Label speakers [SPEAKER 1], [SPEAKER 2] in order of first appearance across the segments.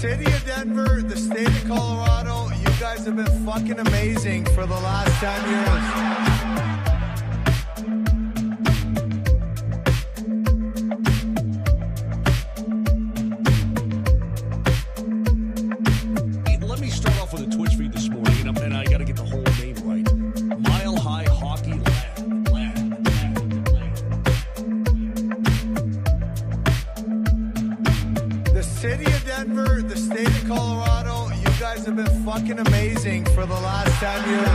[SPEAKER 1] city of Denver, the state of Colorado, you guys have been fucking amazing for the last 10 years.
[SPEAKER 2] Let me start off with a Twitch feed this morning, and I got to get the whole name right. Mile High Hockey Lab.
[SPEAKER 1] The city of Denver, the state of Colorado, you guys have been fucking amazing for the last 10 years.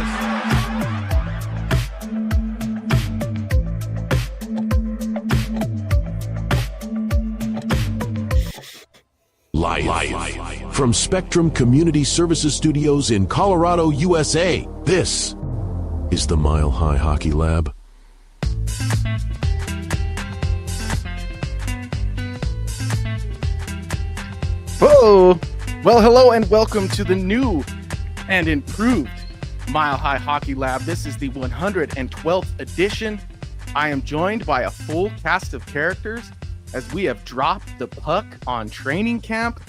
[SPEAKER 3] Live from Spectrum Community Services Studios in Colorado, USA. This is the Mile High Hockey Lab.
[SPEAKER 4] Whoa! Well, hello and welcome to the new and improved Mile High Hockey Lab. This is the 112th edition. I am joined by a full cast of characters as we have dropped the puck on training camp.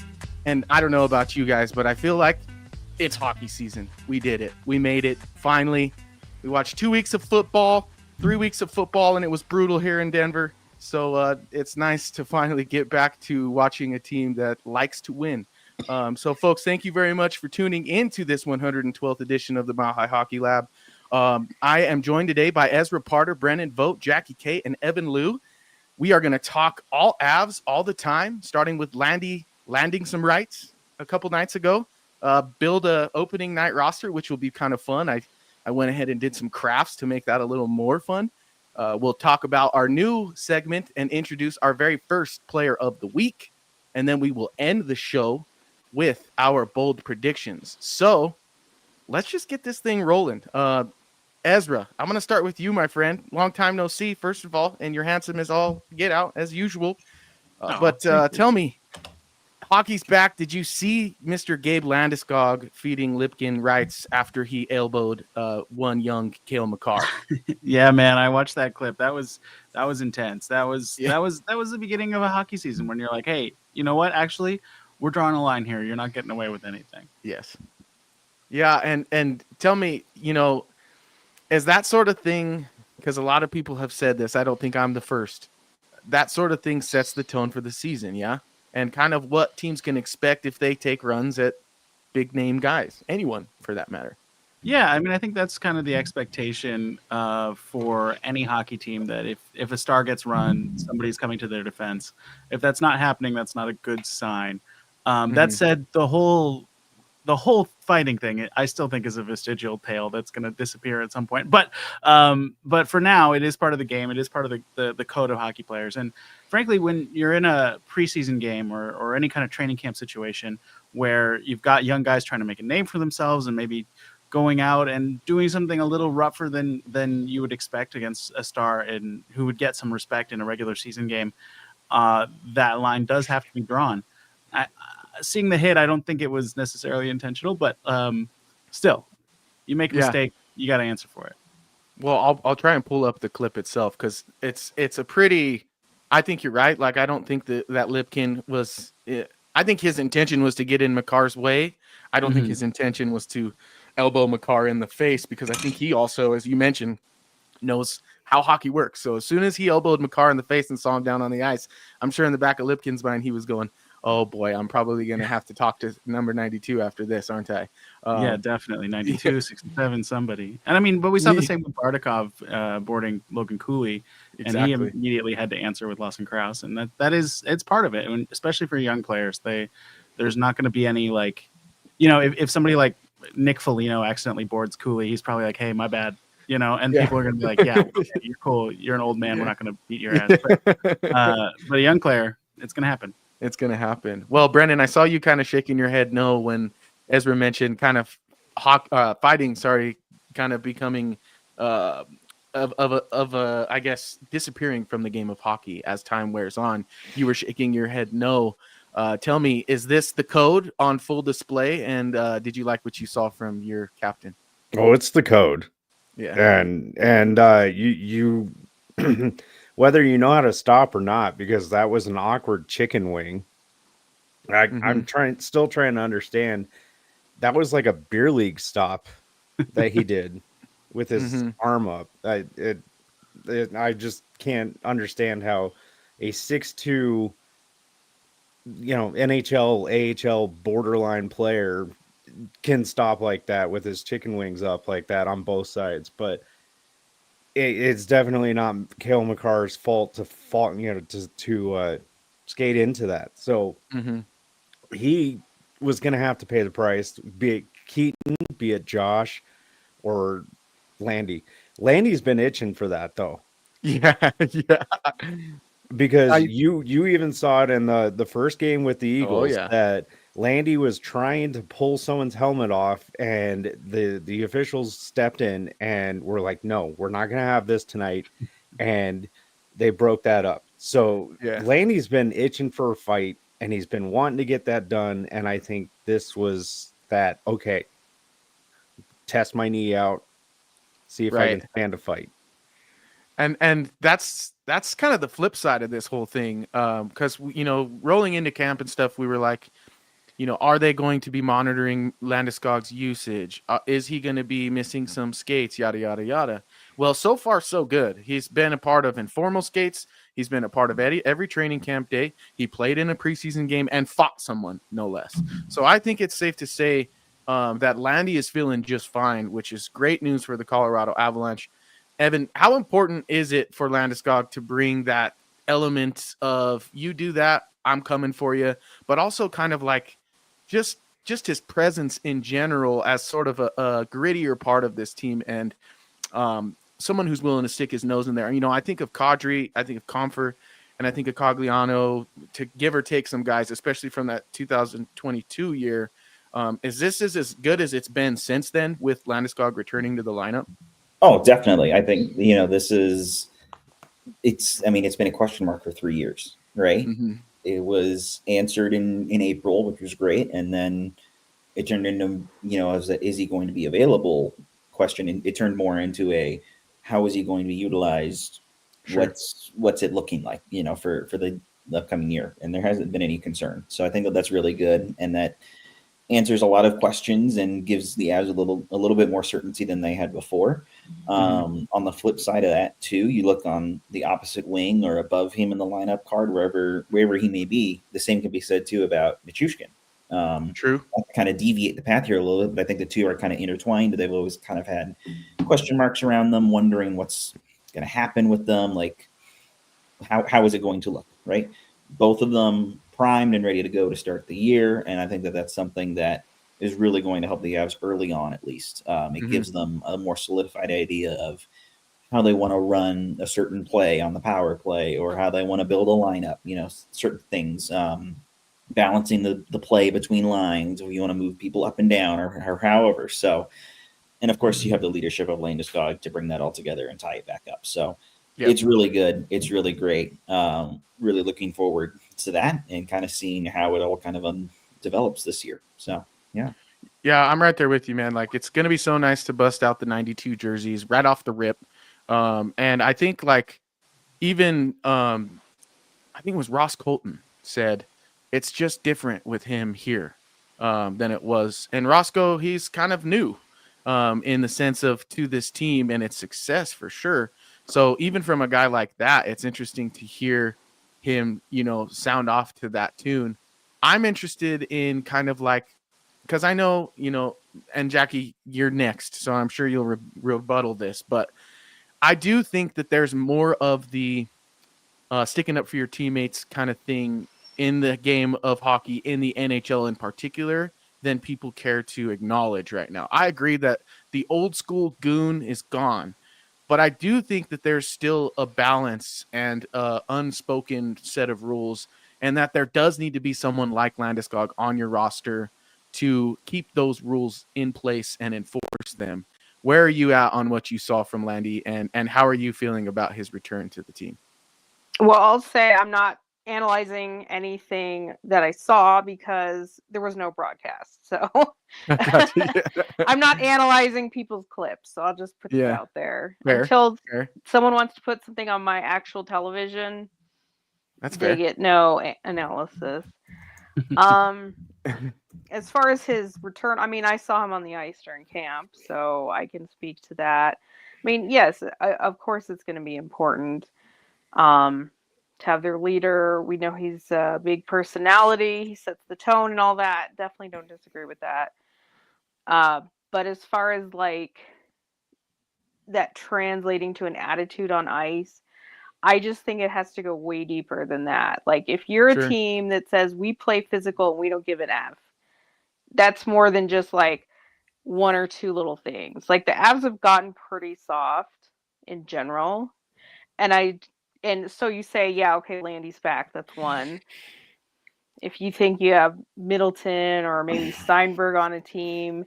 [SPEAKER 4] And I don't know about you guys, but I feel like it's hockey season. We did it. We made it. Finally, we watched 2 weeks of football, 3 weeks of football, and it was brutal here in Denver. So it's nice to finally get back to watching a team that likes to win. So, folks, thank you very much for tuning into this 112th edition of the Mile High Hockey Lab. I am joined today by Ezra Parter, Brennan Vogt, Jackie Kate, and Evan Liu. We are going to talk all Avs all the time, starting with Landy landing some rights a couple nights ago. Build a opening night roster, which will be kind of fun. I went ahead and did some crafts to make that a little more fun. We'll talk about our new segment and introduce our very first player of the week. And then we will end the show with our bold predictions. So let's just get this thing rolling. Ezra, I'm going to start with you, my friend. Long time no see, first of all, and you're handsome as all get out, as usual. But tell me, hockey's back. Did you see Mr. Gabe Landeskog feeding Lipkin rights after he elbowed one young Cale Makar?
[SPEAKER 5] Yeah, man, I watched that clip. That was intense. That was the beginning of a hockey season when you're like, hey, you know what? Actually, we're drawing a line here. You're not getting away with anything.
[SPEAKER 4] Yes. Yeah, and tell me, is that sort of thing, because a lot of people have said this, I don't think I'm the first, that sort of thing sets the tone for the season, yeah? And kind of what teams can expect if they take runs at big name guys, anyone for that matter.
[SPEAKER 5] Yeah, I mean, I think that's kind of the expectation for any hockey team, that if a star gets run, somebody's coming to their defense. If that's not happening, that's not a good sign. That said, the whole fighting thing, I still think is a vestigial tale that's going to disappear at some point. But for now, it is part of the game. It is part of the code of hockey players. And frankly, when you're in a preseason game or any kind of training camp situation where you've got young guys trying to make a name for themselves and maybe going out and doing something a little rougher than you would expect against a star and who would get some respect in a regular season game, that line does have to be drawn. Seeing the hit, I don't think it was necessarily intentional, but still, you make a mistake, you got to answer for it.
[SPEAKER 4] Well, I'll try and pull up the clip itself because it's a pretty. I think you're right. Like, I don't think that Lipkin was. I think his intention was to get in Makar's way. I don't think his intention was to elbow Makar in the face, because I think he also, as you mentioned, knows how hockey works. So as soon as he elbowed Makar in the face and saw him down on the ice, I'm sure in the back of Lipkin's mind he was going, oh boy, I'm probably going to have to talk to number 92 after this, aren't I?
[SPEAKER 5] Yeah, definitely. 92, 67, somebody. And I mean, but we saw the same with Bardakov boarding Logan Cooley, and he immediately had to answer with Lawson Krause. And it's part of it. And especially for young players, there's not going to be any, like, if somebody like Nick Foligno accidentally boards Cooley, he's probably like, hey, my bad. And people are going to be like, yeah, you're cool. You're an old man. We're not going to beat your ass. But a young player, it's going to happen.
[SPEAKER 4] It's going to happen. Well, Brendan, I saw you kind of shaking your head no when Ezra mentioned kind of fighting, kind of becoming I guess, disappearing from the game of hockey as time wears on. You were shaking your head no. Tell me, is this the code on full display? And did you like what you saw from your captain?
[SPEAKER 6] Oh, it's the code.
[SPEAKER 4] Yeah.
[SPEAKER 6] And you whether you know how to stop or not, because that was an awkward chicken wing. I'm still trying to understand. That was like a beer league stop that he did with his arm up. I just can't understand how a 6'2", NHL, AHL borderline player can stop like that with his chicken wings up like that on both sides. But it's definitely not Cale Makar's fault to skate into that. So he was going to have to pay the price, be it Keaton, be it Josh, or Landy. Landy's been itching for that though.
[SPEAKER 4] Yeah.
[SPEAKER 6] Because you even saw it in the first game with the Eagles that Landy was trying to pull someone's helmet off, and the officials stepped in and were like, "No, we're not going to have this tonight," and they broke that up. So Landy's been itching for a fight, and he's been wanting to get that done. And I think this was that. Okay, test my knee out, see if I can stand a fight.
[SPEAKER 4] And that's kind of the flip side of this whole thing, because rolling into camp and stuff, we were like, are they going to be monitoring Landeskog's usage? Is he going to be missing some skates? Yada yada yada. Well, so far so good. He's been a part of informal skates. He's been a part of every training camp day. He played in a preseason game and fought someone, no less. So I think it's safe to say that Landy is feeling just fine, which is great news for the Colorado Avalanche. Evan, how important is it for Landeskog to bring that element of you do that, I'm coming for you, but also kind of like just his presence in general as sort of a grittier part of this team, and someone who's willing to stick his nose in there. I think of Kadri, I think of Comfer, and I think of Cogliano, to give or take some guys, especially from that 2022 year. Is this as good as it's been since then with Landeskog returning to the lineup?
[SPEAKER 7] Oh, definitely. I think, it's been a question mark for 3 years, right? It was answered in April, which was great. And then it turned into, is he going to be available question. And it turned more into how is he going to be utilized? Sure. What's it looking like, for the upcoming year? And there hasn't been any concern. So I think that's really good. And that answers a lot of questions and gives the Avs a little bit more certainty than they had before. On the flip side of that too, you look on the opposite wing or above him in the lineup card, wherever he may be, the same can be said too about Nichushkin.
[SPEAKER 4] True.
[SPEAKER 7] I'll kind of deviate the path here a little bit, but I think the two are kind of intertwined. They've always kind of had question marks around them, wondering what's going to happen with them. Like how is it going to look, right? Both of them primed and ready to go to start the year. And I think that's something that is really going to help the Avs early on, at least. It gives them a more solidified idea of how they want to run a certain play on the power play, or how they want to build a lineup, certain things, balancing the play between lines, or you want to move people up and down or however. So, and of course you have the leadership of Landeskog to bring that all together and tie it back up. So It's really good. It's really great. Really looking forward to that and kind of seeing how it all kind of develops this year. So, yeah.
[SPEAKER 4] Yeah, I'm right there with you, man. Like, it's going to be so nice to bust out the 92 jerseys right off the rip. And I think, even I think it was Ross Colton said, it's just different with him here than it was. And Roscoe, he's kind of new in the sense of to this team and its success for sure. So even from a guy like that, it's interesting to hear him, sound off to that tune. I'm interested in kind of because I know, and Jackie, you're next, so I'm sure you'll rebuttal this, but I do think that there's more of the sticking up for your teammates kind of thing in the game of hockey, in the NHL in particular, than people care to acknowledge right now. I agree that the old school goon is gone. But I do think that there's still a balance and an unspoken set of rules, and that there does need to be someone like Landeskog on your roster to keep those rules in place and enforce them. Where are you at on what you saw from Landy, and how are you feeling about his return to the team?
[SPEAKER 8] Well, I'll say I'm not analyzing anything that I saw because there was no broadcast. So I'm not analyzing people's clips. So I'll just put it out there. Until someone wants to put something on my actual television,
[SPEAKER 4] that's
[SPEAKER 8] they
[SPEAKER 4] fair.
[SPEAKER 8] get no analysis. As far as his return, I mean, I saw him on the ice during camp, so I can speak to that. I mean, yes, of course it's going to be important to have their leader. We know he's a big personality. He sets the tone and all that. Definitely don't disagree with that. But as far as like that translating to an attitude on ice, I just think it has to go way deeper than that. Like if you're a team that says we play physical and we don't give an F, that's more than just like one or two little things. Like the Avs have gotten pretty soft in general. And so you say, yeah, okay, Landy's back. That's one. If you think you have Middleton or maybe Steinberg on a team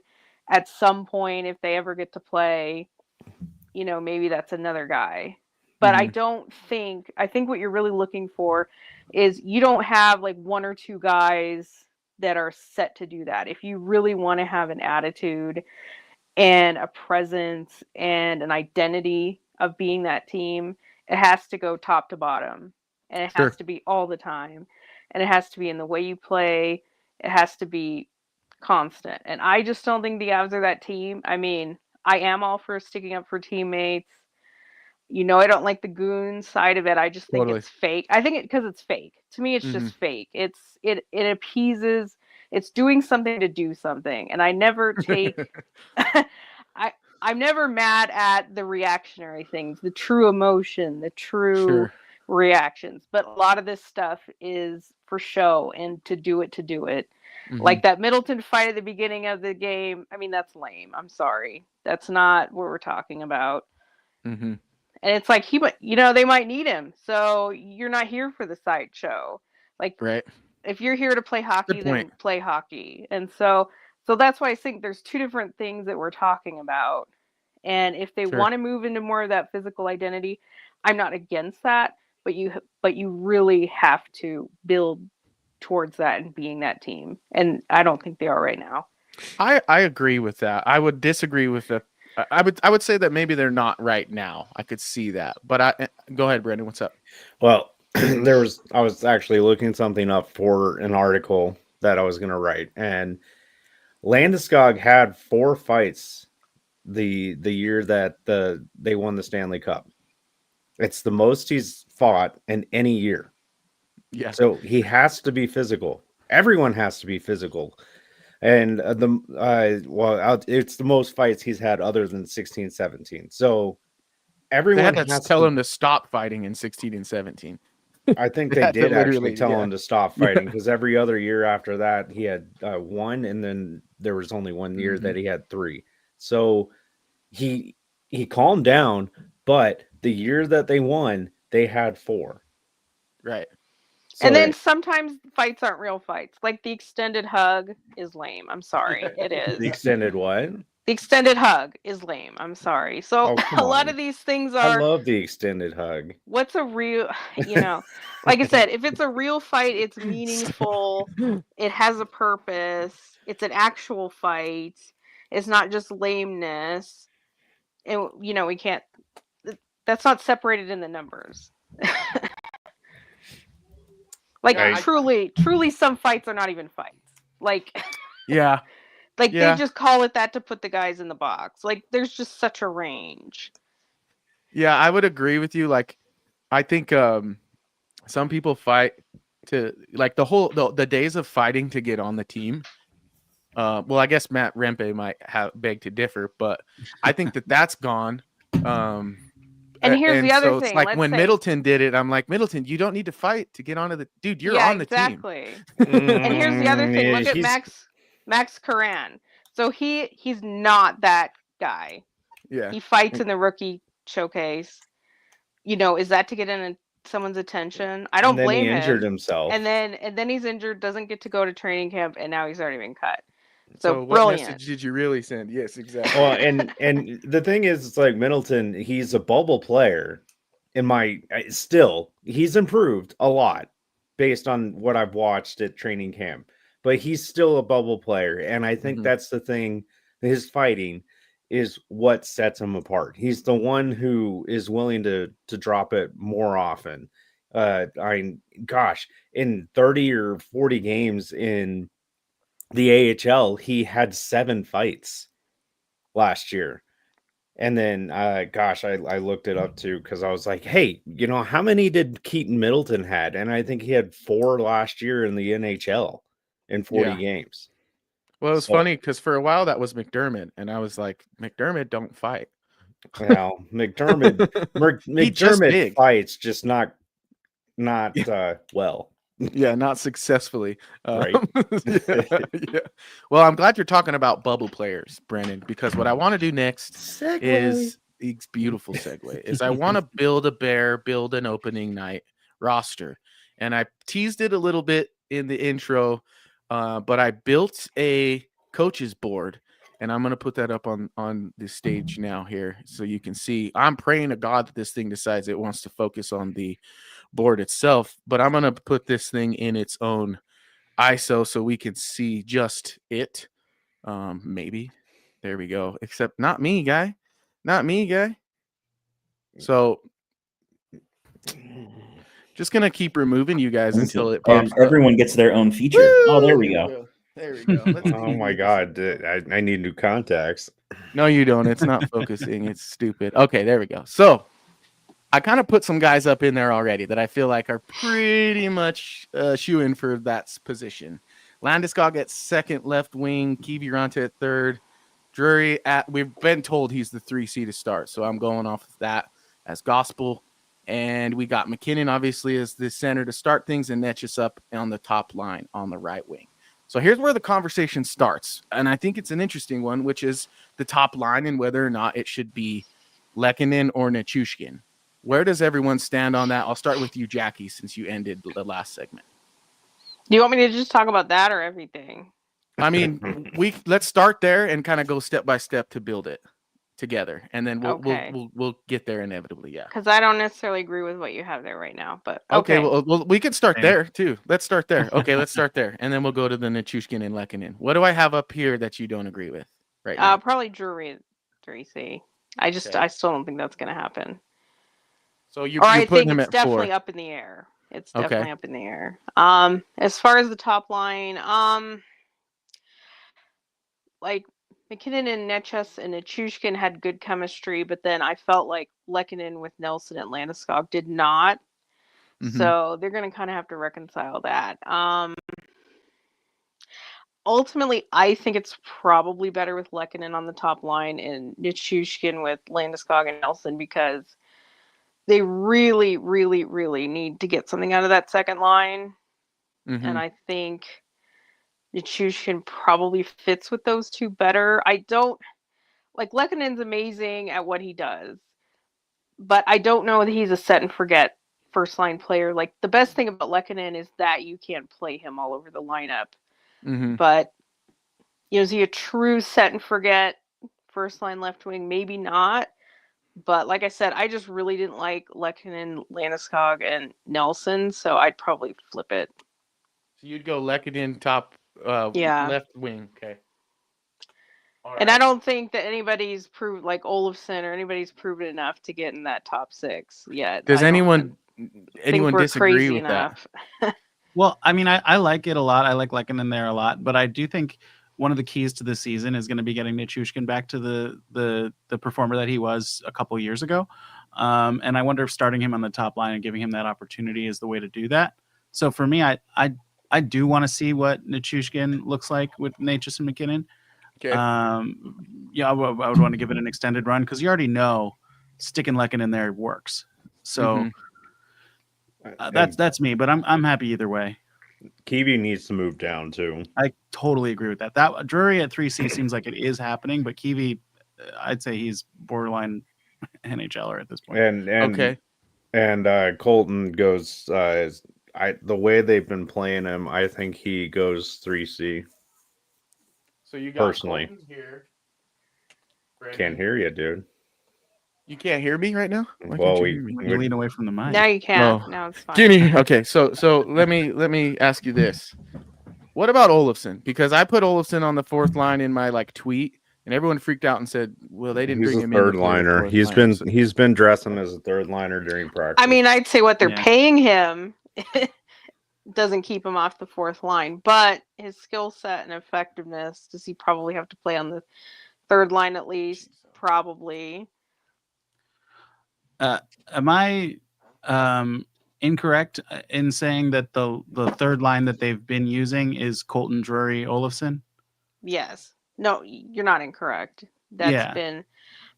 [SPEAKER 8] at some point, if they ever get to play, maybe that's another guy. But I think what you're really looking for is you don't have like one or two guys that are set to do that. If you really want to have an attitude and a presence and an identity of being that team, it has to go top to bottom. And it has to be all the time. And it has to be in the way you play. It has to be constant. And I just don't think the Avs are that team. I mean, I am all for sticking up for teammates. I don't like the goon side of it. I just think it's fake. I think because it's fake. To me, it's just fake. It appeases. It's doing something to do something. And I never take. I'm never mad at the reactionary things, the true emotion, the true reactions. But a lot of this stuff is for show and to do it. Like that Middleton fight at the beginning of the game. I mean, that's lame. I'm sorry. That's not what we're talking about.
[SPEAKER 4] Mm-hmm.
[SPEAKER 8] And it's like they might need him. So you're not here for the sideshow. Like, if you're here to play hockey, then play hockey. And so that's why I think there's two different things that we're talking about. And if they want to move into more of that physical identity, I'm not against that. But you really have to build towards that and being that team. And I don't think they are right now.
[SPEAKER 4] I agree with that. I would disagree with the. I would say that maybe they're not right now. I could see that, but go ahead, Brandon. What's up?
[SPEAKER 6] Well, I was actually looking something up for an article that I was going to write, and Landeskog had 4 fights the year that they won the Stanley Cup. It's the most he's fought in any year.
[SPEAKER 4] Yeah.
[SPEAKER 6] So he has to be physical. Everyone has to be physical. And it's the most fights he's had other than 16-17. So everyone
[SPEAKER 4] has to tell him to stop fighting in 16 and 17.
[SPEAKER 6] I think they did actually tell him to stop fighting because every other year after that he had 1, and then there was only 1 year that he had 3. So he calmed down, but the year that they won, they had 4.
[SPEAKER 4] Right.
[SPEAKER 8] So, and then sometimes fights aren't real fights. Like the extended hug is lame. I'm sorry. It is.
[SPEAKER 6] The extended what?
[SPEAKER 8] The extended hug is lame. I'm sorry. So a lot of these things are.
[SPEAKER 6] I love the extended hug.
[SPEAKER 8] What's a real, like I said, if it's a real fight, it's meaningful. It has a purpose. It's an actual fight. It's not just lameness. And, we can't, that's not separated in the numbers. Like truly some fights are not even fights. Like
[SPEAKER 4] they
[SPEAKER 8] just call it that to put the guys in the box. Like there's just such a range.
[SPEAKER 4] Yeah, I would agree with you. Like I think some people fight to like the days of fighting to get on the team. Well, I guess Matt Rempe might beg to differ, but I think that's gone.
[SPEAKER 8] And here's the other thing.
[SPEAKER 4] It's like when Middleton did it, I'm like, Middleton, you don't need to fight to get onto the dude. You're on the team.
[SPEAKER 8] And here's the other thing. Look at Max Curran. So he's not that guy.
[SPEAKER 4] Yeah.
[SPEAKER 8] He fights in the rookie showcase. Is that to get in someone's attention? I don't blame him.
[SPEAKER 6] He injured himself.
[SPEAKER 8] And then he's injured, doesn't get to go to training camp, and now he's already been cut.
[SPEAKER 4] So what message did you really send? Yes, exactly.
[SPEAKER 6] Well, and the thing is, it's like Middleton, he's a bubble player. He's improved a lot based on what I've watched at training camp, but he's still a bubble player. And I think that's the thing. His fighting is what sets him apart. He's the one who is willing to drop it more often. In 30 or 40 games in the AHL, he had 7 fights last year. And then, I looked it up too because I was like, hey, how many did Keaton Middleton had? And I think he had 4 last year in the NHL in 40 games.
[SPEAKER 4] Well, it was funny because for a while that was McDermott, and I was like, McDermott don't fight.
[SPEAKER 6] Well, McDermott fights, just not well.
[SPEAKER 4] Yeah, not successfully.
[SPEAKER 6] Right.
[SPEAKER 4] Yeah. Well, I'm glad you're talking about bubble players, Brennan, because what I want to do next is beautiful segue. Is I want to build an opening night roster, and I teased it a little bit in the intro, but I built a coaches board, and I'm going to put that up on the stage now here so you can see. I'm praying to God that this thing decides it wants to focus on the board itself, but I'm going to put this thing in its own ISO so we can see just it. Maybe. There we go. Except not me, guy. So just going to keep removing you guys until it pops
[SPEAKER 7] everyone gets their own feature. Woo! There we go.
[SPEAKER 4] There we go.
[SPEAKER 6] Oh my God. I need new contacts.
[SPEAKER 4] No, you don't. It's not focusing. It's stupid. Okay, there we go. So I kind of put some guys up in there already that I feel like are pretty much shoo-in for that position. Landeskog at second left wing, Kiviranta at third, Drury we've been told he's the 3C to start, so I'm going off of that as gospel. And we got McKinnon obviously as the center to start things, and Netchus up on the top line on the right wing. So here's where the conversation starts, and I think it's an interesting one, which is the top line and whether or not it should be Lehkonen or Nichushkin. Where does everyone stand on that? I'll start with you, Jackie, since you ended the last segment.
[SPEAKER 8] Do you want me to just talk about that or everything?
[SPEAKER 4] I mean, let's start there and kind of go step by step to build it together, and then we'll get there inevitably. Yeah,
[SPEAKER 8] because I don't necessarily agree with what you have there right now, but
[SPEAKER 4] okay. Well, we could start there too. Let's start there. Okay, let's start there, and then we'll go to the Nichushkin and Lehkonen. What do I have up here that you don't agree with right now?
[SPEAKER 8] Probably Drury 3C. I still don't think that's going to happen.
[SPEAKER 4] So I think
[SPEAKER 8] it's definitely up in the air. It's definitely up in the air. As far as the top line, like McKinnon and Netchus and Nichushkin had good chemistry, but then I felt like Lehkonen with Nelson and Landeskog did not. Mm-hmm. So they're going to kind of have to reconcile that. Ultimately, I think it's probably better with Lehkonen on the top line and Nichushkin with Landeskog and Nelson, because they really, really, really need to get something out of that second line. Mm-hmm. And I think Nichushkin probably fits with those two better. I don't like Lehkonen's amazing at what he does, but I don't know that he's a set and forget first line player. Like, the best thing about Lehkonen is that you can't play him all over the lineup. Mm-hmm. But is he a true set and forget first line left wing? Maybe not. But like I said, I just really didn't like Lehkonen, Landeskog, and Nelson, so I'd probably flip it.
[SPEAKER 4] So you'd go Lehkonen top left wing, okay.
[SPEAKER 8] All right. And I don't think that anybody's proved, like Olofsson or anybody's proven enough to get in that top 6 yet.
[SPEAKER 4] Does anyone disagree with enough.
[SPEAKER 5] That? Well, I mean, I like it a lot. I like Lehkonen there a lot, but I do think one of the keys to this season is going to be getting Nichushkin back to the performer that he was a couple years ago. And I wonder if starting him on the top line and giving him that opportunity is the way to do that. So for me, I do want to see what Nichushkin looks like with Netchus and McKinnon. Okay. I would want to give it an extended run, because you already know sticking Lehkonen there works. So that's me, but I'm happy either way.
[SPEAKER 6] Kiwi needs to move down too.
[SPEAKER 5] I totally agree with that. That Drury at 3C seems like it is happening, but Kiwi, I'd say he's borderline NHLer at this point.
[SPEAKER 6] And Colton goes. The way they've been playing him, I think he goes 3C.
[SPEAKER 4] So you got
[SPEAKER 6] personally
[SPEAKER 4] Colton here.
[SPEAKER 6] Can't hear you, dude.
[SPEAKER 4] You can't hear me right now?
[SPEAKER 6] Well,
[SPEAKER 5] you lean away from the mic.
[SPEAKER 8] Now you can. Now it's fine.
[SPEAKER 4] Okay, so let me ask you this: what about Olofsson? Because I put Olofsson on the fourth line in my tweet and everyone freaked out and said, "Well, they didn't
[SPEAKER 6] He's
[SPEAKER 4] bring
[SPEAKER 6] a
[SPEAKER 4] him
[SPEAKER 6] third
[SPEAKER 4] in to play the
[SPEAKER 6] liner.
[SPEAKER 4] fourth
[SPEAKER 6] He's
[SPEAKER 4] line."
[SPEAKER 6] been dressing as a third liner during practice.
[SPEAKER 8] I mean, I'd say what they're
[SPEAKER 5] Yeah.
[SPEAKER 8] paying him doesn't keep him off the fourth line, but his skill set and effectiveness, does he probably have to play on the third line at least? Probably.
[SPEAKER 5] Am I incorrect in saying that the third line that they've been using is Colton, Drury, Olofsson?
[SPEAKER 8] Yes. No, you're not incorrect. That's
[SPEAKER 5] Yeah.
[SPEAKER 8] been.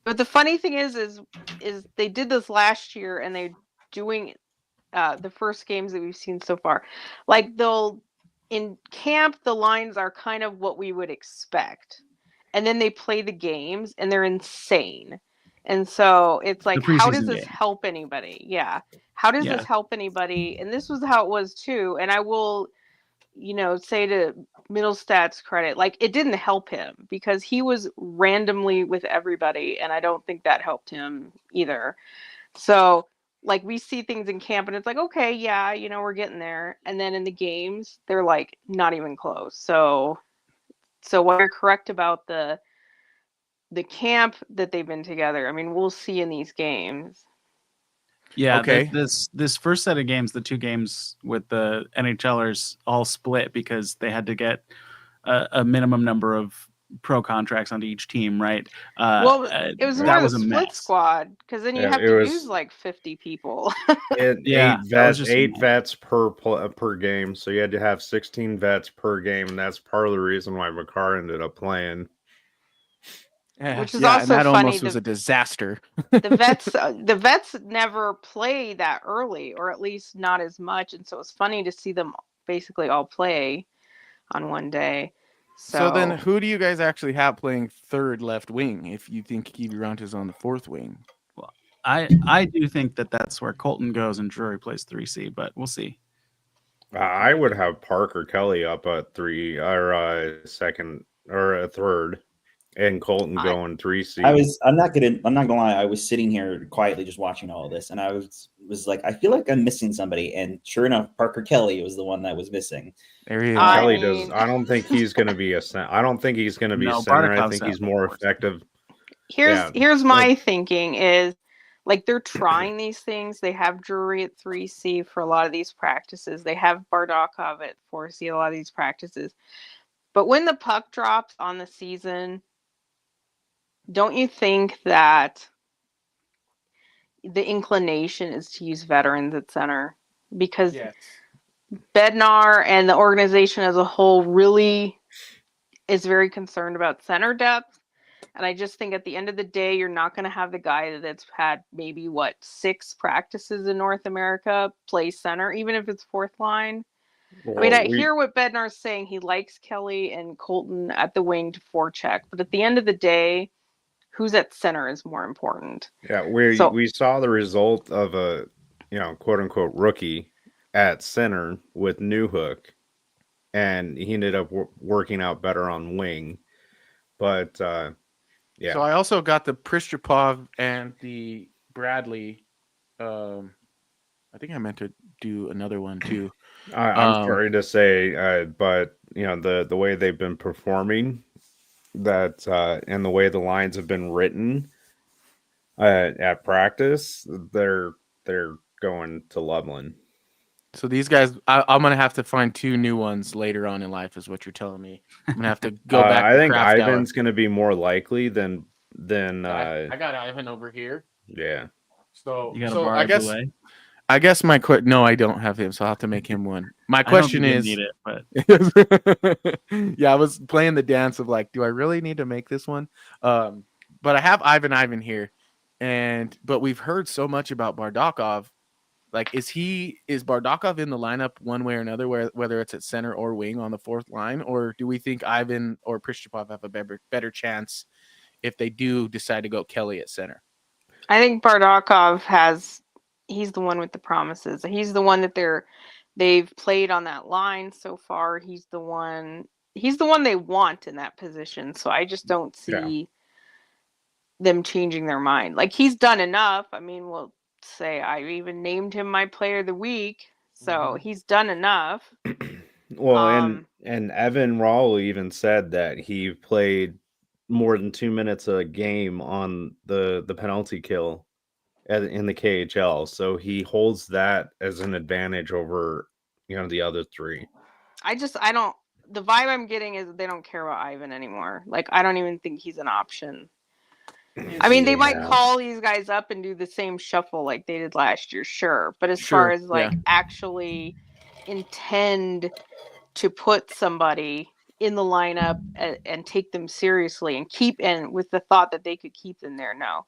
[SPEAKER 8] But the funny thing is they did this last year, and they're doing the first games that we've seen so far. Like in camp, the lines are kind of what we would expect, and then they play the games, and they're insane. And so it's like, how does
[SPEAKER 5] preseason
[SPEAKER 8] this
[SPEAKER 5] game.
[SPEAKER 8] help anybody? Yeah. How does this help anybody? And this was how it was too. And I will, say to Middlestad's credit, like, it didn't help him because he was randomly with everybody, and I don't think that helped him either. So, like, we see things in camp, and it's like, okay, yeah, we're getting there. And then in the games, they're like not even close. So while you're correct about the camp that they've been together, I mean, we'll see in these games.
[SPEAKER 5] Yeah,
[SPEAKER 4] okay.
[SPEAKER 5] This first set of games, the two games with the NHLers all split because they had to get a minimum number of pro contracts onto each team, right?
[SPEAKER 8] It was more of a split squad, because then you have to use like 50 people.
[SPEAKER 6] Eight vets per game, so you had to have 16 vets per game, and that's part of the reason why Makar ended up playing.
[SPEAKER 8] Which is also
[SPEAKER 4] and that
[SPEAKER 8] funny.
[SPEAKER 4] Almost was a disaster.
[SPEAKER 8] The vets never play that early, or at least not as much, and so it's funny to see them basically all play on one day.
[SPEAKER 4] So then, who do you guys actually have playing third left wing? If you think Kiviranta is on the fourth wing,
[SPEAKER 5] well, I do think that's where Colton goes and Drury plays 3C, but we'll see.
[SPEAKER 6] I would have Parker Kelly up at 3 or second or a third, and Colton going 3C.
[SPEAKER 7] I'm not gonna lie. I was sitting here quietly just watching all of this, and I was like, I feel like I'm missing somebody. And sure enough, Parker Kelly was the one that was missing.
[SPEAKER 4] There he is.
[SPEAKER 6] Kelly does. I don't think he's going to be I don't think he's going to be center. I think he's more effective.
[SPEAKER 8] Here's my thinking is, like, they're trying these things. They have Drury at 3C for a lot of these practices. They have Bardakov at 4C a lot of these practices. But when the puck drops on the season, don't you think that the inclination is to use veterans at center? Because Bednar and the organization as a whole really is very concerned about center depth. And I just think at the end of the day, you're not going to have the guy that's had maybe 6 practices in North America play center, even if it's fourth line. Well, I mean, I hear what Bednar's saying. He likes Kelly and Colton at the wing to forecheck. But at the end of the day, who's at center is more important.
[SPEAKER 6] Yeah, we saw the result of a, quote unquote rookie at center with Newhook, and he ended up working out better on wing. But
[SPEAKER 4] So I also got the Pristupov and the Bradley. I think I meant to do another one too.
[SPEAKER 6] I'm sorry to say, but the way they've been performing, that and the way the lines have been written at practice, they're going to Loveland.
[SPEAKER 4] So these guys, I'm gonna have to find 2 new ones later on in life, is what you're telling me. I'm gonna have to go back.
[SPEAKER 6] I think Ivan's gonna be more likely than.
[SPEAKER 4] I got Ivan over here.
[SPEAKER 6] Yeah.
[SPEAKER 4] So
[SPEAKER 5] you got
[SPEAKER 4] I guess my no, I don't have him, so I'll have to make him one. My question is,
[SPEAKER 5] need it, but
[SPEAKER 4] yeah, I was playing the dance of like, do I really need to make this one? But I have Ivan here, but we've heard so much about Bardakov. Like, is Bardakov in the lineup one way or another, whether it's at center or wing on the fourth line, or do we think Ivan or Pristupov have a better chance if they do decide to go Kelly at center?
[SPEAKER 8] I think Bardakov he's the one with the promises. He's the one that they've played on that line so far. He's the one they want in that position. So I just don't see them changing their mind. Like, he's done enough. I mean, we'll say I even named him my player of the week. So he's done enough.
[SPEAKER 6] Well, and Evan Rawley even said that he played more than 2 minutes a game on the penalty kill in the KHL. So he holds that as an advantage over, the other three.
[SPEAKER 8] I don't. The vibe I'm getting is they don't care about Ivan anymore. Like, I don't even think he's an option. I mean, they might call these guys up and do the same shuffle like they did last year, sure. But as far as actually intend to put somebody in the lineup and take them seriously and keep in with the thought that they could keep them there, no.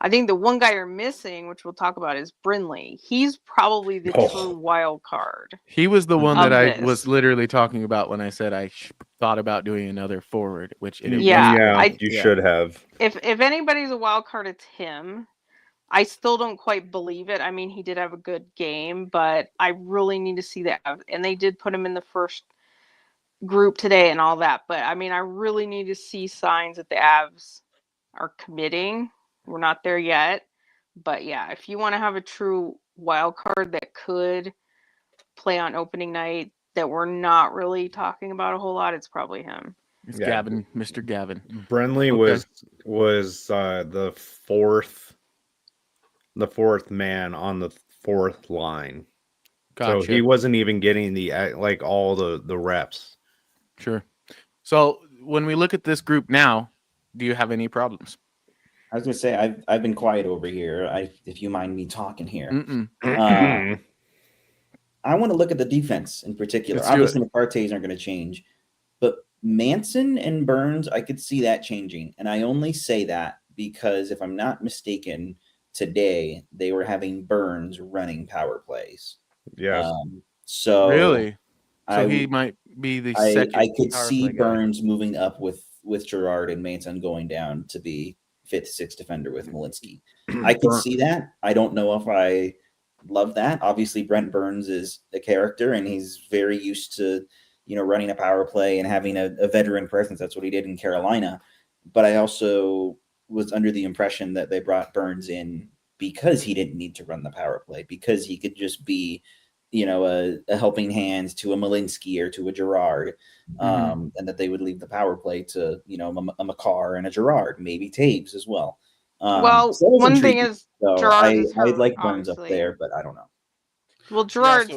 [SPEAKER 8] I think the one guy you're missing, which we'll talk about, is Brindley. He's probably the true wild card.
[SPEAKER 4] He was the one that I was literally talking about when I said I thought about doing another forward, which
[SPEAKER 6] you should have.
[SPEAKER 8] If anybody's a wild card, it's him. I still don't quite believe it. I mean, he did have a good game, but I really need to see that. And they did put him in the first group today and all that. But I mean, I really need to see signs that the Avs are committing. We're not there yet. But yeah, if you want to have a true wild card that could play on opening night that we're not really talking about a whole lot, it's probably him.
[SPEAKER 4] It's Gavin, Mr. Gavin.
[SPEAKER 6] Brindley was the fourth man on the fourth line. Gotcha. So he wasn't even getting all the reps.
[SPEAKER 4] Sure. So when we look at this group now, do you have any problems?
[SPEAKER 7] I was going to say, I've been quiet over here. If you mind me talking here. I want to look at the defense in particular. Obviously, McCarthy's aren't going to change. But Manson and Burns, I could see that changing. And I only say that because if I'm not mistaken, today they were having Burns running power plays.
[SPEAKER 6] Yes.
[SPEAKER 7] So
[SPEAKER 4] really? So he might be the second.
[SPEAKER 7] I could see Burns moving up with Girard and Manson going down to be fifth, sixth defender with Malinsky. I could see that. I don't know if I love that. Obviously, Brent Burns is a character, and he's very used to, running a power play and having a veteran presence. That's what he did in Carolina. But I also was under the impression that they brought Burns in because he didn't need to run the power play, because he could just be, a helping hand to a Malinsky or to a Girard, and that they would leave the power play to, a Makar and a Girard, maybe Taves as well.
[SPEAKER 8] Well, so one thing is,
[SPEAKER 7] Girard I'd like Burns up there, but I don't know.
[SPEAKER 8] Well, Girard's,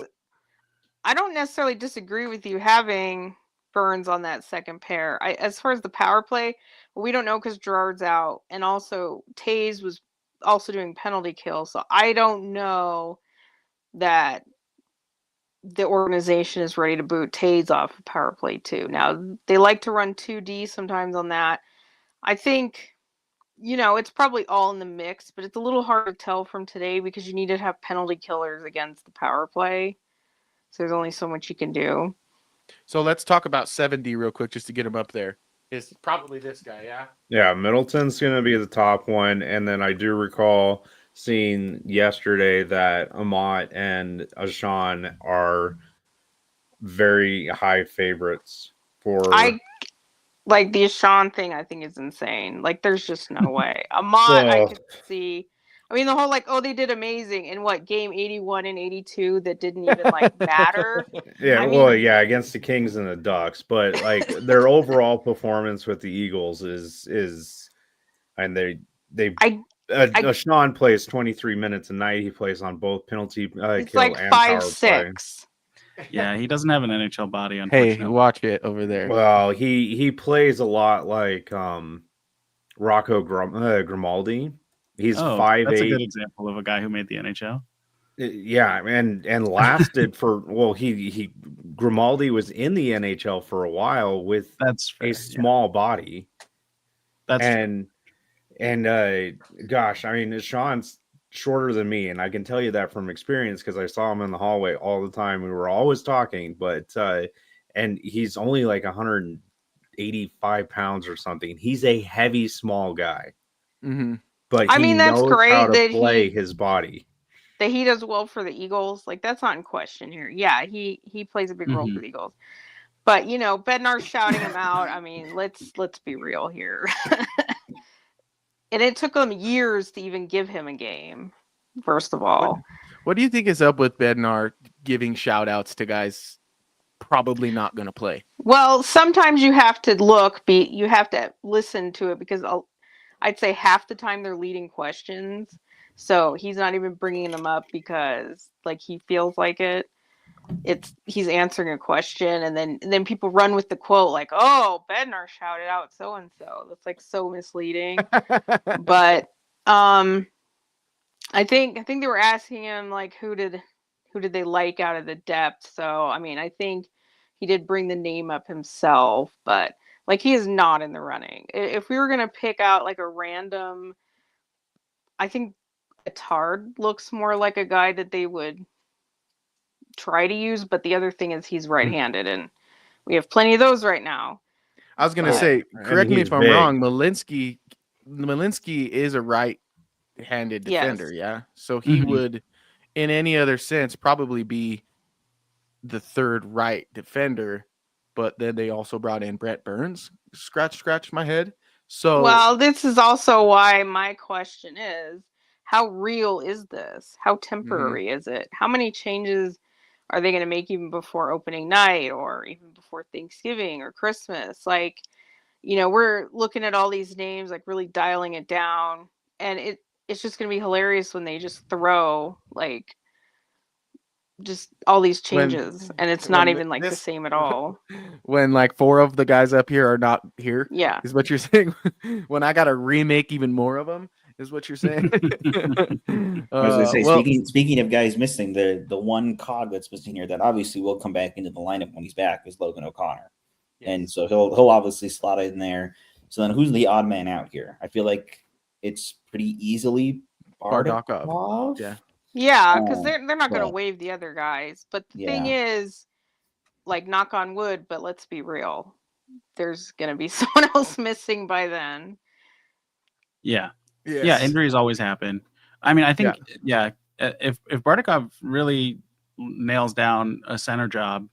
[SPEAKER 8] I don't necessarily disagree with you having Burns on that second pair. As far as the power play, we don't know because Girard's out, and also Taves was also doing penalty kill, so I don't know that the organization is ready to boot Taves off of power play too. Now, they like to run 2D sometimes on that. I think, it's probably all in the mix, but it's a little hard to tell from today because you need to have penalty killers against the power play. So there's only so much you can do.
[SPEAKER 4] So let's talk about 7D real quick just to get him up there. It's probably this guy, yeah?
[SPEAKER 6] Yeah, Middleton's going to be the top one. And then I do recall seeing yesterday that Amat and Ashan are very high favorites for.
[SPEAKER 8] Like the Ashan thing, I think is insane. Like, there's just no way. Amat, I could see. I mean, the whole they did amazing in game 81 and 82 that didn't even matter.
[SPEAKER 6] Yeah, against the Kings and the Ducks, but their overall performance with the Eagles is, and Ashan plays 23 minutes a night. He plays on both penalty kill and power
[SPEAKER 8] 5'6".
[SPEAKER 5] Yeah, he doesn't have an NHL body. Unfortunately.
[SPEAKER 4] Hey, watch it over there.
[SPEAKER 6] Well, he plays a lot like Rocco Grimaldi. He's 5'8".
[SPEAKER 5] That's a good example of a guy who made the NHL.
[SPEAKER 6] Yeah, and lasted for he Grimaldi was in the NHL for a while with a small body.
[SPEAKER 5] That's
[SPEAKER 6] and gosh, I mean, Sean's shorter than me, and I can tell you that from experience because I saw him in the hallway all the time. We were always talking, but and he's only 185 pounds or something. He's a heavy, small guy.
[SPEAKER 4] Mm-hmm.
[SPEAKER 6] But
[SPEAKER 8] that's great
[SPEAKER 6] how to play his body.
[SPEAKER 8] That he does well for the Eagles. That's not in question here. Yeah, he plays a big role for the Eagles. But Bednar's shouting him out. I mean, let's be real here. And it took them years to even give him a game, first of all.
[SPEAKER 4] What do you think is up with Bednar giving shout outs to guys probably not going to play.
[SPEAKER 8] Well, sometimes you have to you have to listen to it because I'd say half the time they're leading questions. So he's not even bringing them up because like he feels like it. He's answering a question and then people run with the quote like, "Oh, Bednar shouted out so and so." That's like so misleading. But I think they were asking him like who did they like out of the depth. So I mean, I think he did bring the name up himself, but like he is not in the running. If we were gonna pick out like a random, I think Attard looks more like a guy that they would try to use. But the other thing is he's right-handed, and we have plenty of those right now.
[SPEAKER 4] I was gonna say, correct me if I'm wrong. Malinsky is a right-handed defender, yeah. So he would, in any other sense, probably be the third right defender. But then they also brought in Brett Burns. Scratch my head. So
[SPEAKER 8] well, this is also why my question is, how real is this? How temporary is it? How many changes are they going to make even before opening night or even before Thanksgiving or Christmas? Like, you know, we're looking at all these names, like really dialing it down, and it's just going to be hilarious when they just throw like just all these changes and it's not even like the same at all.
[SPEAKER 4] When like 4 of the guys up here are not here,
[SPEAKER 8] yeah,
[SPEAKER 4] is what you're saying. When I got to remake even more of them, is what you're saying.
[SPEAKER 7] I was gonna say, speaking of guys missing, the one cog that's missing here that obviously will come back into the lineup when he's back is Logan O'Connor. Yes. And so he'll obviously slot in there. So then who's the odd man out here? I feel like it's pretty easily Bardakov.
[SPEAKER 8] Yeah, because they're not going to waive the other guys. But the thing is, like, knock on wood, but let's be real. There's going to be someone else missing by then.
[SPEAKER 5] Yeah. Yes. Yeah, injuries always happen. I mean, I think, if Bardakov really nails down a center job,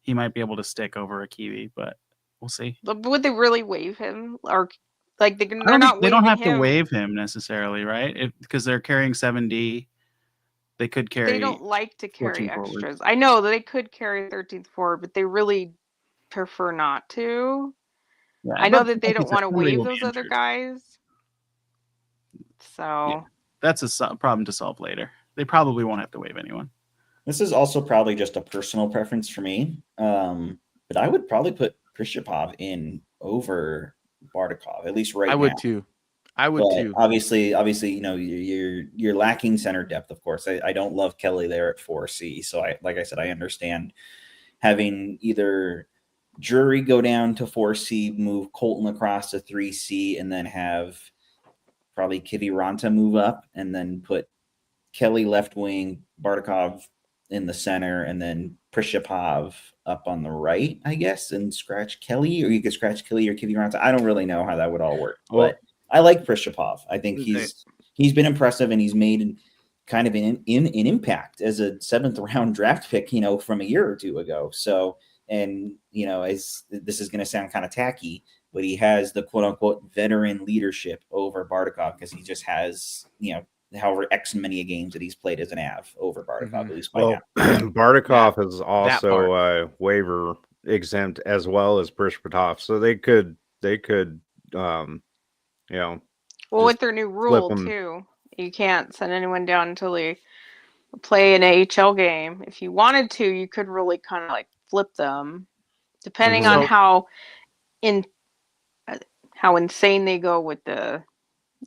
[SPEAKER 5] he might be able to stick over a Kiwi, but we'll see.
[SPEAKER 8] But would they really waive him? Or, like, they don't
[SPEAKER 5] have to waive him necessarily, right? Because they're carrying 7D. They could carry.
[SPEAKER 8] They don't like to carry extras. Forward. I know they could carry 13th forward, but they really prefer not to. Yeah, I know that they don't want to waive those other guys. So
[SPEAKER 5] that's a problem to solve later. They probably won't have to waive anyone.
[SPEAKER 7] This is also probably just a personal preference for me, but I would probably put Prishapov in over Bardakov, at least right now.
[SPEAKER 4] I would too.
[SPEAKER 7] Obviously, you know, you're lacking center depth. Of course, I don't love Kelly there at 4C. So like I said, I understand having either Drury go down to 4C, move Colton across to 3C, and then have probably Kiviranta move up, and then put Kelly left wing, Bardakov in the center, and then Prishapov up on the right, I guess, and scratch Kelly, or you could scratch Kelly or Kiviranta. I don't really know how that would all work, but I like Prishapov. I think he's been impressive, and he's made kind of an impact as a 7th round draft pick, you know, from a year or two ago. So, and you know, as this is going to sound kind of tacky, but he has the quote unquote veteran leadership over Bardakov because he just has, you know, however X many games that he's played as an AV over Bardakov, at least by now.
[SPEAKER 6] Bardakov is also waiver exempt as well as Prishapov, so they could you know,
[SPEAKER 8] well, with their new rule too, you can't send anyone down until they play an AHL game. If you wanted to, you could really kind of like flip them, depending on how insane they go with the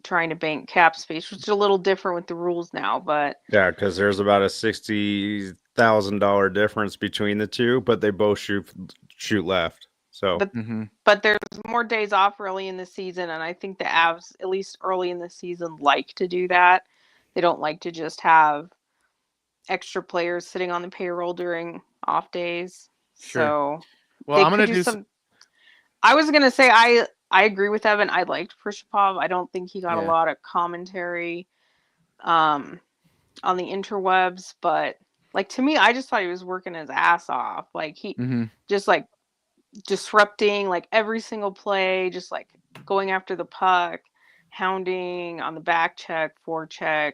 [SPEAKER 8] trying to bank cap space, which is a little different with the rules now. But
[SPEAKER 6] yeah, because there's about a $60,000 difference between the two, but they both shoot left. So,
[SPEAKER 8] but there's more days off early in the season, and I think the Avs, at least early in the season, like to do that. They don't like to just have extra players sitting on the payroll during off days. Sure. So, well, I'm gonna do some. I was gonna say I agree with Evan. I liked Prishapov. I don't think he got a lot of commentary on the interwebs, but like to me, I just thought he was working his ass off. Like he just like disrupting like every single play, just like going after the puck, hounding on the back check, forecheck,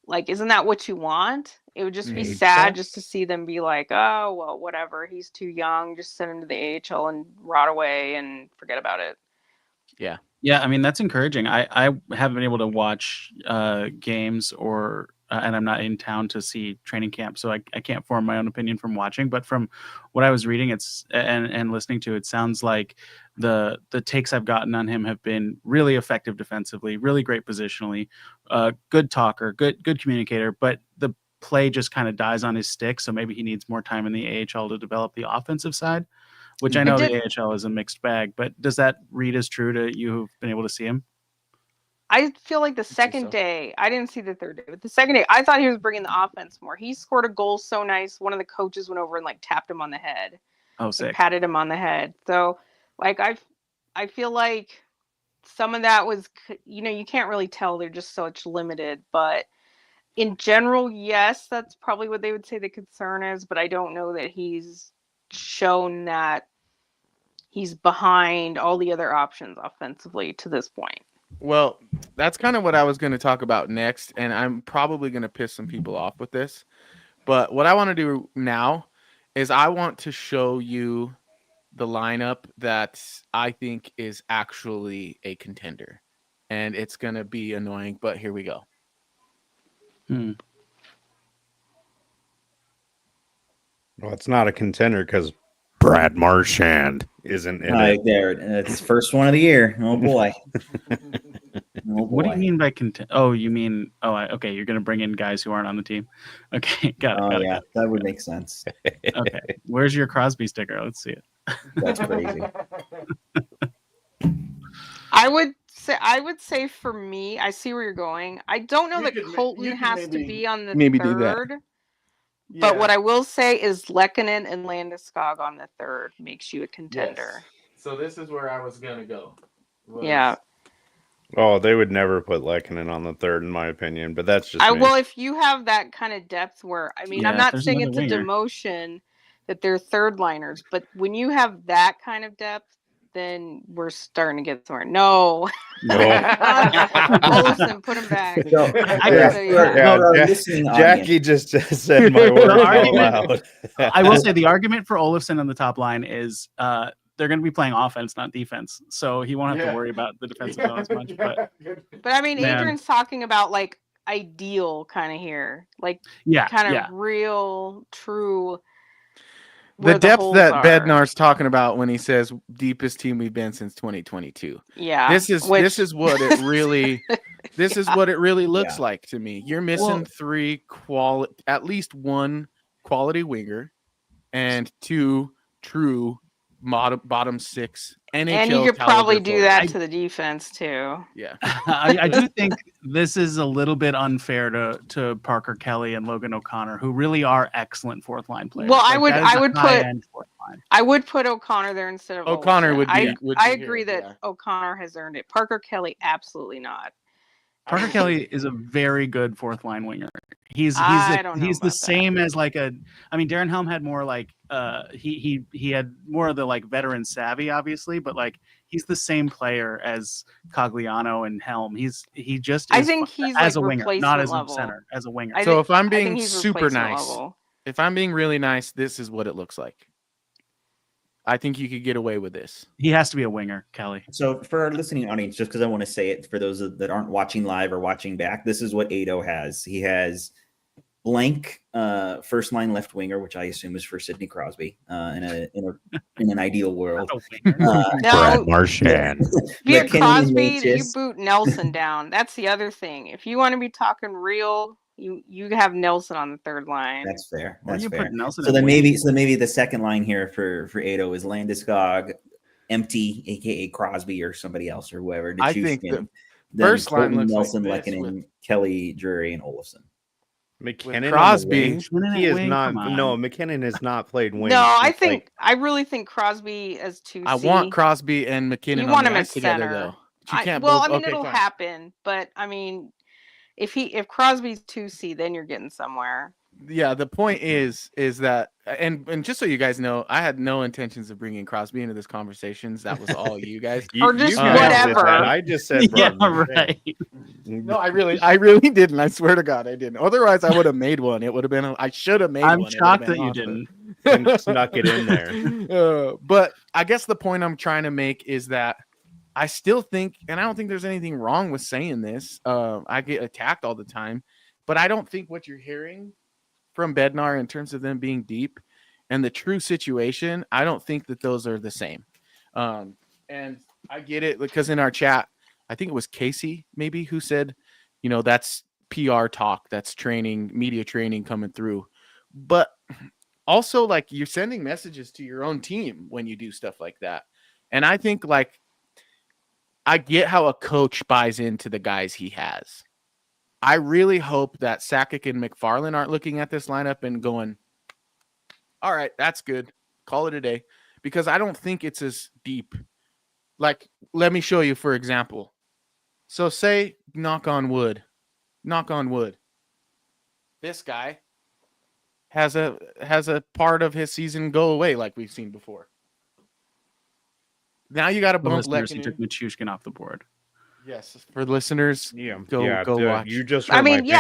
[SPEAKER 8] like, isn't that what you want? It would just be sad just to see them be like, oh, well, whatever. He's too young. Just send him to the AHL and rot away and forget about it.
[SPEAKER 5] Yeah. Yeah, I mean, that's encouraging. I haven't been able to watch games or and I'm not in town to see training camp, so I can't form my own opinion from watching. But from what I was reading, and listening to, it sounds like the takes I've gotten on him have been really effective defensively, really great positionally, good talker, good communicator. But the play just kind of dies on his stick, so maybe he needs more time in the AHL to develop the offensive side. Which I know the AHL is a mixed bag, but does that read as true to you who've been able to see him?
[SPEAKER 8] I feel like the second day, I didn't see the third day, but the second day, I thought he was bringing the offense more. He scored a goal so nice. One of the coaches went over and like tapped him on the head.
[SPEAKER 5] Oh, sick.
[SPEAKER 8] Like, patted him on the head. So, like, I feel like some of that was, you can't really tell. They're just such limited. But in general, yes, that's probably what they would say the concern is. But I don't know that he's shown that he's behind all the other options offensively to this point.
[SPEAKER 4] Well, that's kind of what I was going to talk about next, and I'm probably going to piss some people off with this. But what I want to do now is I want to show you the lineup that I think is actually a contender. And it's going to be annoying, but here we go.
[SPEAKER 6] Well, it's not a contender because Brad Marchand isn't in it.
[SPEAKER 7] There, it's first one of the year. Oh boy.
[SPEAKER 5] What do you mean by content? Oh, you mean okay? You're gonna bring in guys who aren't on the team. Okay, got it.
[SPEAKER 7] That would make sense.
[SPEAKER 5] Okay, where's your Crosby sticker? Let's see it.
[SPEAKER 7] That's crazy.
[SPEAKER 8] I would say for me, I see where you're going. I don't know that Colton has to be on the third. Yeah. But what I will say is Lehkonen and Landeskog on the third makes you a contender.
[SPEAKER 4] Yes. So this is where I was going to go.
[SPEAKER 8] Yeah.
[SPEAKER 6] Oh, they would never put Lehkonen on the third, in my opinion, but that's just me.
[SPEAKER 8] Well, if you have that kind of depth where, I mean, I'm not saying it's a demotion that they're third liners, but when you have that kind of depth, then we're starting to get somewhere. No. Olsen, put him back.
[SPEAKER 6] Jackie just said my word out loud.
[SPEAKER 5] I will say the argument for Olofsson on the top line is they're going to be playing offense, not defense. So he won't have to worry about the defensive zone as much. But
[SPEAKER 8] I mean, Adrian's talking about like ideal kind of here. Like kind of real, true.
[SPEAKER 4] The depth that Bednar's talking about when he says deepest team we've been since 2022.
[SPEAKER 8] Yeah.
[SPEAKER 4] This is what it really looks like to me. You're missing at least one quality winger and two true bottom six NHL.
[SPEAKER 8] And you could probably do that to the defense too.
[SPEAKER 4] Yeah.
[SPEAKER 5] I do think this is a little bit unfair to Parker Kelly and Logan O'Connor, who really are excellent fourth line players.
[SPEAKER 8] Well, I would put O'Connor there instead of
[SPEAKER 4] O'Connor.
[SPEAKER 8] I agree that O'Connor has earned it. Parker Kelly, absolutely not.
[SPEAKER 5] Parker Kelly is a very good fourth line winger. He's the same as like Darren Helm had more like he had more of the like veteran savvy, obviously, but like he's the same player as Cogliano and Helm. He just
[SPEAKER 8] I think he's
[SPEAKER 5] as
[SPEAKER 8] like
[SPEAKER 5] a winger, not as a center, as a winger.
[SPEAKER 4] So if I'm being super nice, if I'm being really nice, this is what it looks like. I think you could get away with this.
[SPEAKER 5] He has to be a winger, Kelly.
[SPEAKER 7] So for our listening audience, just because I want to say it for those that aren't watching live or watching back, this is what Ado has. He has blank first line left winger, which I assume is for Sidney Crosby in an ideal world.
[SPEAKER 6] Brad Marchand.
[SPEAKER 8] If you have Crosby, you boot Nelson down. That's the other thing. If you want to be talking real, you have Nelson on the third line.
[SPEAKER 7] That's fair.
[SPEAKER 5] That's fair.
[SPEAKER 7] So then maybe the second line here for Ado is Landeskog, empty, aka Crosby or somebody else or whoever.
[SPEAKER 4] I think the first line looks
[SPEAKER 7] Nelson,
[SPEAKER 4] like
[SPEAKER 7] Lehkonen, Kelly, Drury, and Olofsson.
[SPEAKER 6] McKinnon,
[SPEAKER 4] Crosby.
[SPEAKER 6] He is not. No, McKinnon has not played wing.
[SPEAKER 8] No, I really think Crosby as 2C.
[SPEAKER 4] I want Crosby and McKinnon.
[SPEAKER 8] You want him as
[SPEAKER 4] together,
[SPEAKER 8] center.
[SPEAKER 4] Though. You can't
[SPEAKER 8] it'll happen, but I mean, if Crosby's 2C, then you're getting somewhere.
[SPEAKER 4] Yeah, the point is that, and just so you guys know, I had no intentions of bringing Crosby into this conversation. That was all you guys.
[SPEAKER 8] Or just
[SPEAKER 6] guys did
[SPEAKER 8] whatever.
[SPEAKER 6] that. I just said,
[SPEAKER 5] Yeah,
[SPEAKER 6] bro,
[SPEAKER 5] right.
[SPEAKER 4] No, I really didn't. I swear to God, I didn't. Otherwise, I would have made one. It would have been. I should have made one.
[SPEAKER 5] I'm shocked that you
[SPEAKER 4] awesome.
[SPEAKER 5] didn't.
[SPEAKER 6] and snuck it in there.
[SPEAKER 4] But I guess the point I'm trying to make is that I still think, and I don't think there's anything wrong with saying this. I get attacked all the time, but I don't think what you're hearing from Bednar in terms of them being deep and the true situation, I don't think that those are the same. And I get it because in our chat, I think it was Casey maybe who said, that's PR talk, that's training, media training coming through. But also, like, you're sending messages to your own team when you do stuff like that. And I think, like, I get how a coach buys into the guys he has. I really hope that Sakic and McFarland aren't looking at this lineup and going, all right, that's good. Call it a day. Because I don't think it's as deep. Like, let me show you, for example. So say, knock on wood. This guy has a part of his season go away like we've seen before. Now you got to bump
[SPEAKER 5] Listeners, he
[SPEAKER 4] Lehkonen.
[SPEAKER 5] took Machushkin off the board.
[SPEAKER 4] Yes, for listeners, go watch.
[SPEAKER 6] You just
[SPEAKER 8] I mean,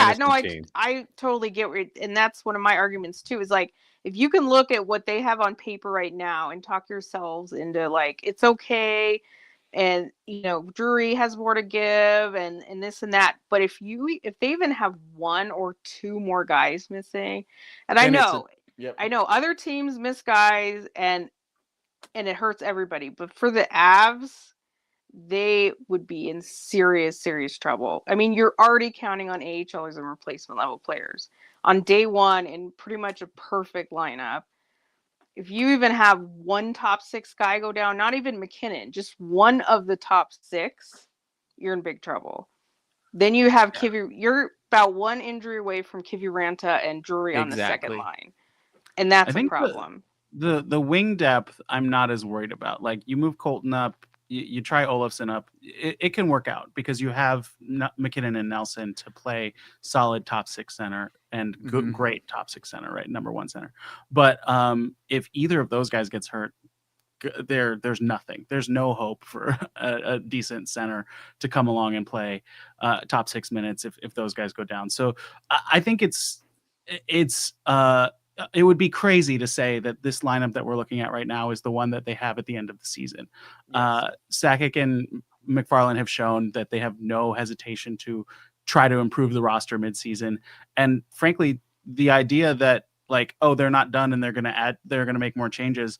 [SPEAKER 6] I
[SPEAKER 8] totally get where, and that's one of my arguments too. Is like, if you can look at what they have on paper right now and talk yourselves into like it's okay, and Drury has more to give, and this and that. But if they even have one or two more guys missing, and I know other teams miss guys, and it hurts everybody. But for the Avs, they would be in serious trouble. I mean, you're already counting on AHLers and replacement level players on day one in pretty much a perfect lineup. If you even have one top six guy go down, not even McKinnon, just one of the top six, you're in big trouble. Then you have you're about one injury away from Kiviranta and Drury on the second line. And that's a problem.
[SPEAKER 5] The wing depth, I'm not as worried about. Like, you move Colton up, you try Olofsson up, it can work out because you have McKinnon and Nelson to play solid top six center and great top six center, right? Number one center. But if either of those guys gets hurt, there's nothing. There's no hope for a decent center to come along and play top 6 minutes if those guys go down. So I think it would be crazy to say that this lineup that we're looking at right now is the one that they have at the end of the season. Yes. Sakic and McFarland have shown that they have no hesitation to try to improve the roster midseason. And frankly, the idea that like, oh, they're not done and they're going to make more changes,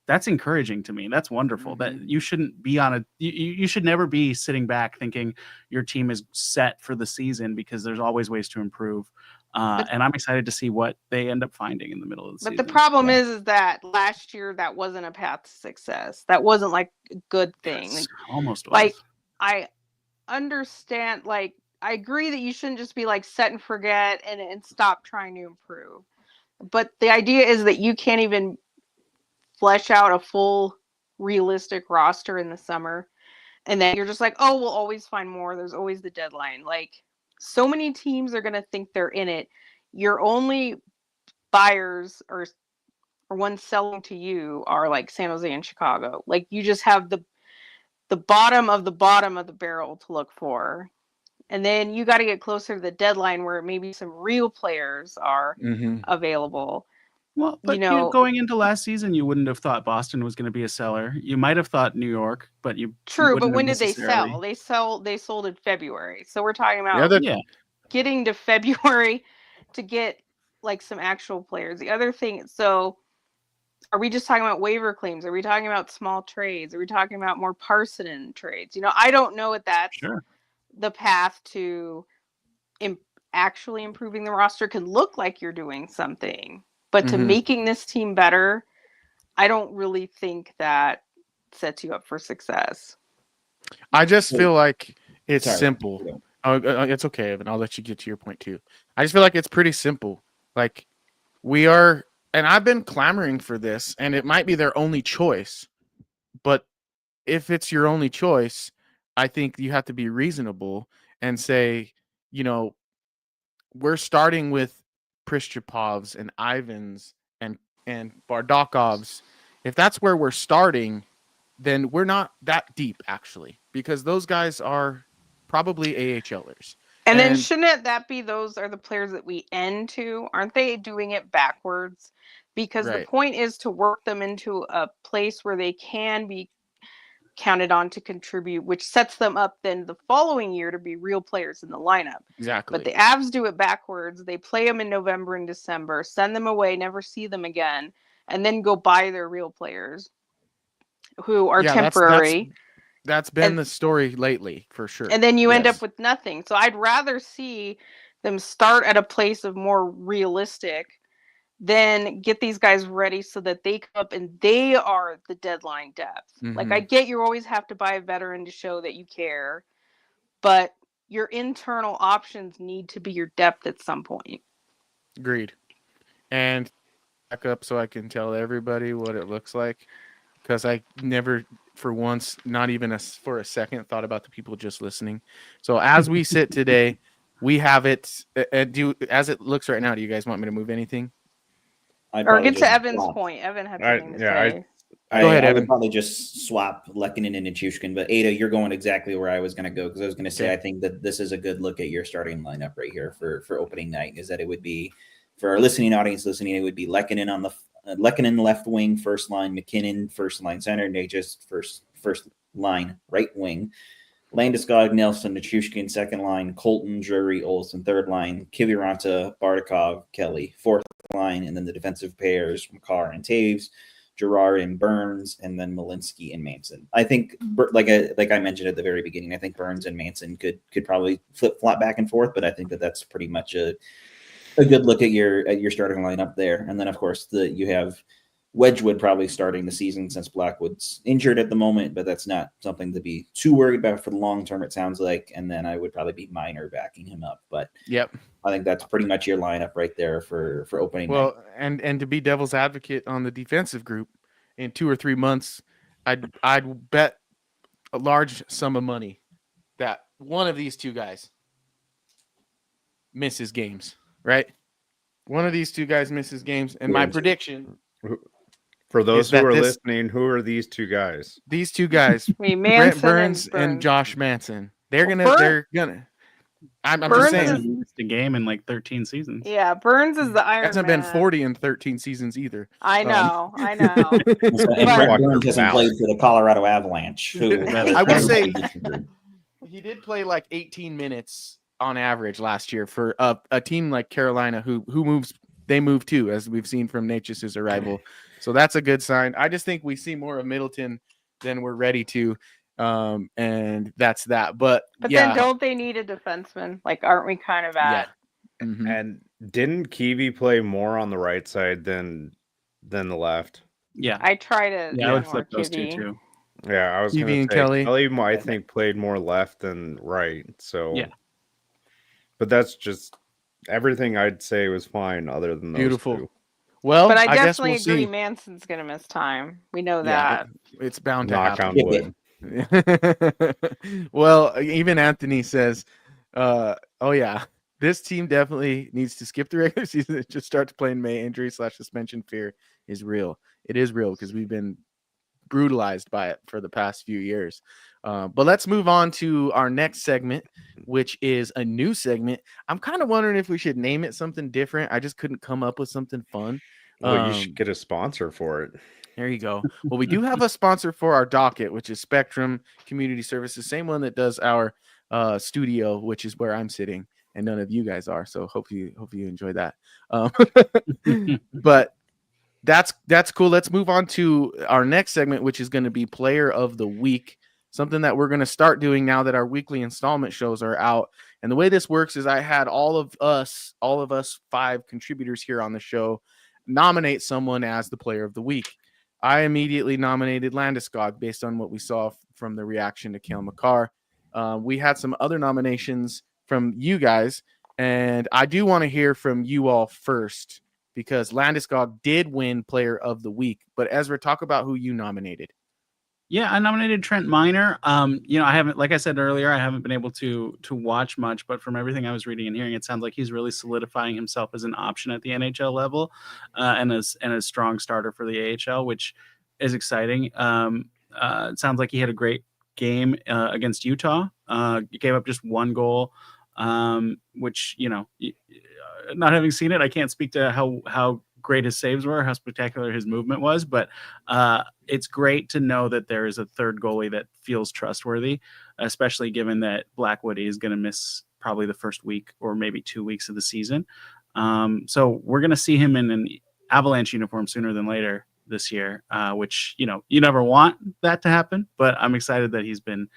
[SPEAKER 5] that's encouraging to me. That's wonderful. That you shouldn't be you should never be sitting back thinking your team is set for the season, because there's always ways to improve. And I'm excited to see what they end up finding in the middle of the season.
[SPEAKER 8] But the problem is that last year that wasn't a path to success. That wasn't like a good thing.
[SPEAKER 5] Yes, almost was.
[SPEAKER 8] Like, I understand, like, I agree that you shouldn't just be like set and forget and stop trying to improve. But the idea is that you can't even flesh out a full realistic roster in the summer. And then you're just like, oh, we'll always find more. There's always the deadline. Like, so many teams are going to think they're in it. Your only buyers or ones selling to you are like San Jose and Chicago. Like, you just have the bottom of the barrel to look for. And then you got to get closer to the deadline where maybe some real players are available.
[SPEAKER 5] Well, but going into last season, you wouldn't have thought Boston was going to be a seller. You might have thought New York, but
[SPEAKER 8] but when did they sell? They sold in February. So we're talking about getting to February to get like some actual players. The other thing, so are we just talking about waiver claims? Are we talking about small trades? Are we talking about more Parsonen trades? I don't know if that's the path to actually improving the roster. Could look like you're doing something. But to making this team better, I don't really think that sets you up for success.
[SPEAKER 4] I just feel like it's simple. It's okay, Evan. I'll let you get to your point too. I just feel like it's pretty simple. Like, we are, and I've been clamoring for this, and it might be their only choice. But if it's your only choice, I think you have to be reasonable and say, we're starting with Pristyapovs and Ivans and Bardakovs, if that's where we're starting, then we're not that deep actually, because those guys are probably AHLers.
[SPEAKER 8] And then shouldn't that be those are the players that we end to? Aren't they doing it backwards? Because the point is to work them into a place where they can be counted on to contribute, which sets them up then the following year to be real players in the lineup.
[SPEAKER 4] Exactly.
[SPEAKER 8] But the Avs do it backwards. They play them in November and December, send them away, never see them again, and then go buy their real players who are temporary.
[SPEAKER 4] That's been the story lately, for sure.
[SPEAKER 8] And then you end up with nothing. So I'd rather see them start at a place of more realistic than get these guys ready so that they come up and they are the deadline depth. Like, I get you always have to buy a veteran to show that you care, but your internal options need to be your depth at some point.
[SPEAKER 4] Agreed. And back up so I can tell everybody what it looks like, because I never, for once, not even for a second, thought about the people just listening. So as we sit today, we have it. As it looks right now, do you guys want me to move anything?
[SPEAKER 8] Or get to Evan's point. Evan had something to say.
[SPEAKER 4] Go ahead,
[SPEAKER 7] I
[SPEAKER 4] Evan.
[SPEAKER 7] would probably just swap Lehkonen and Nichushkin, but Ada, you're going exactly where I was going to go, because I was going to say I think that this is a good look at your starting lineup right here for opening night. Is that it would be, for our listening audience it would be Lehkonen on the Lehkonen left wing first line, McKinnon first line center, Natchez first line right wing, Landeskog, Nelson, Nichushkin second line, Colton, Drury, Olsen third line, Kiviranta, Bardakov, Kelly fourth line, and then the defensive pairs Makar and Taves, Girard and Burns, and then Malinsky and Manson. I think, like I mentioned at the very beginning, I think Burns and Manson could probably flip-flop back and forth, but I think that's pretty much a good look at your starting lineup there. And then, of course, you have Wedgwood probably starting the season since Blackwood's injured at the moment, but that's not something to be too worried about for the long term, it sounds like. And then I would probably be Minor backing him up. But I think that's pretty much your lineup right there for opening night.
[SPEAKER 4] And to be devil's advocate on the defensive group, in 2 or 3 months, I'd bet a large sum of money that one of these two guys misses games, right? One of these two guys misses games, and my prediction,
[SPEAKER 6] for those who are listening, who are these two guys?
[SPEAKER 4] These two guys, Brent Burns and Josh Manson. They're gonna. I'm just saying,
[SPEAKER 5] he missed a game in like 13 seasons.
[SPEAKER 8] Yeah, Burns is the Iron Man.
[SPEAKER 4] Hasn't been 40 in 13 seasons either.
[SPEAKER 8] I know.
[SPEAKER 7] And Brent Burns hasn't played for the Colorado Avalanche.
[SPEAKER 4] I would say he did play like 18 minutes on average last year for a team like Carolina who move too, as we've seen from Natchez's arrival. So that's a good sign. I just think we see more of Middleton than we're ready to. And that's that. But
[SPEAKER 8] then don't they need a defenseman? Like, aren't we kind of at?
[SPEAKER 6] Yeah. Mm-hmm. And didn't Kiwi play more on the right side than the left?
[SPEAKER 5] Yeah.
[SPEAKER 8] I try to.
[SPEAKER 5] Yeah, I would flip those two too.
[SPEAKER 6] Yeah, I was going to say Kelly, I think, played more left than right. So yeah. But that's just everything I'd say was fine other than those two.
[SPEAKER 4] Well,
[SPEAKER 8] but I definitely agree Manson's going to miss time. We know that.
[SPEAKER 4] It's bound to
[SPEAKER 6] knock
[SPEAKER 4] happen.
[SPEAKER 6] On wood.
[SPEAKER 4] Well, even Anthony says, oh yeah, this team definitely needs to skip the regular season and just start to play in May. Injury/suspension fear is real. It is real because we've been brutalized by it for the past few years. But let's move on to our next segment, which is a new segment. I'm kind of wondering if we should name it something different. I just couldn't come up with something fun.
[SPEAKER 6] Well, you should get a sponsor for it.
[SPEAKER 4] There you go. Well, we do have a sponsor for our docket, which is Spectrum Community Services, same one that does our studio, which is where I'm sitting, and none of you guys are. So hope you enjoy that. But that's cool. Let's move on to our next segment, which is going to be Player of the Week, something that we're going to start doing now that our weekly installment shows are out. And the way this works is I had all of us 5 contributors here on the show nominate someone as the Player of the Week. I immediately nominated Landeskog based on what we saw from the reaction to Cale Makar. We had some other nominations from you guys, and I do want to hear from you all first because Landeskog did win Player of the Week. But Ezra, talk about who you nominated.
[SPEAKER 5] Yeah, I nominated Trent Miner. I haven't, like I said earlier, I haven't been able to watch much, but from everything I was reading and hearing, it sounds like he's really solidifying himself as an option at the NHL level, and as a strong starter for the AHL, which is exciting. It sounds like he had a great game against Utah. He gave up just one goal, which not having seen it, I can't speak to how great his saves were, how spectacular his movement was, but it's great to know that there is a third goalie that feels trustworthy, especially given that Blackwood is going to miss probably the first week or maybe 2 weeks of the season. So we're going to see him in an Avalanche uniform sooner than later this year, which, you never want that to happen, but I'm excited that he's been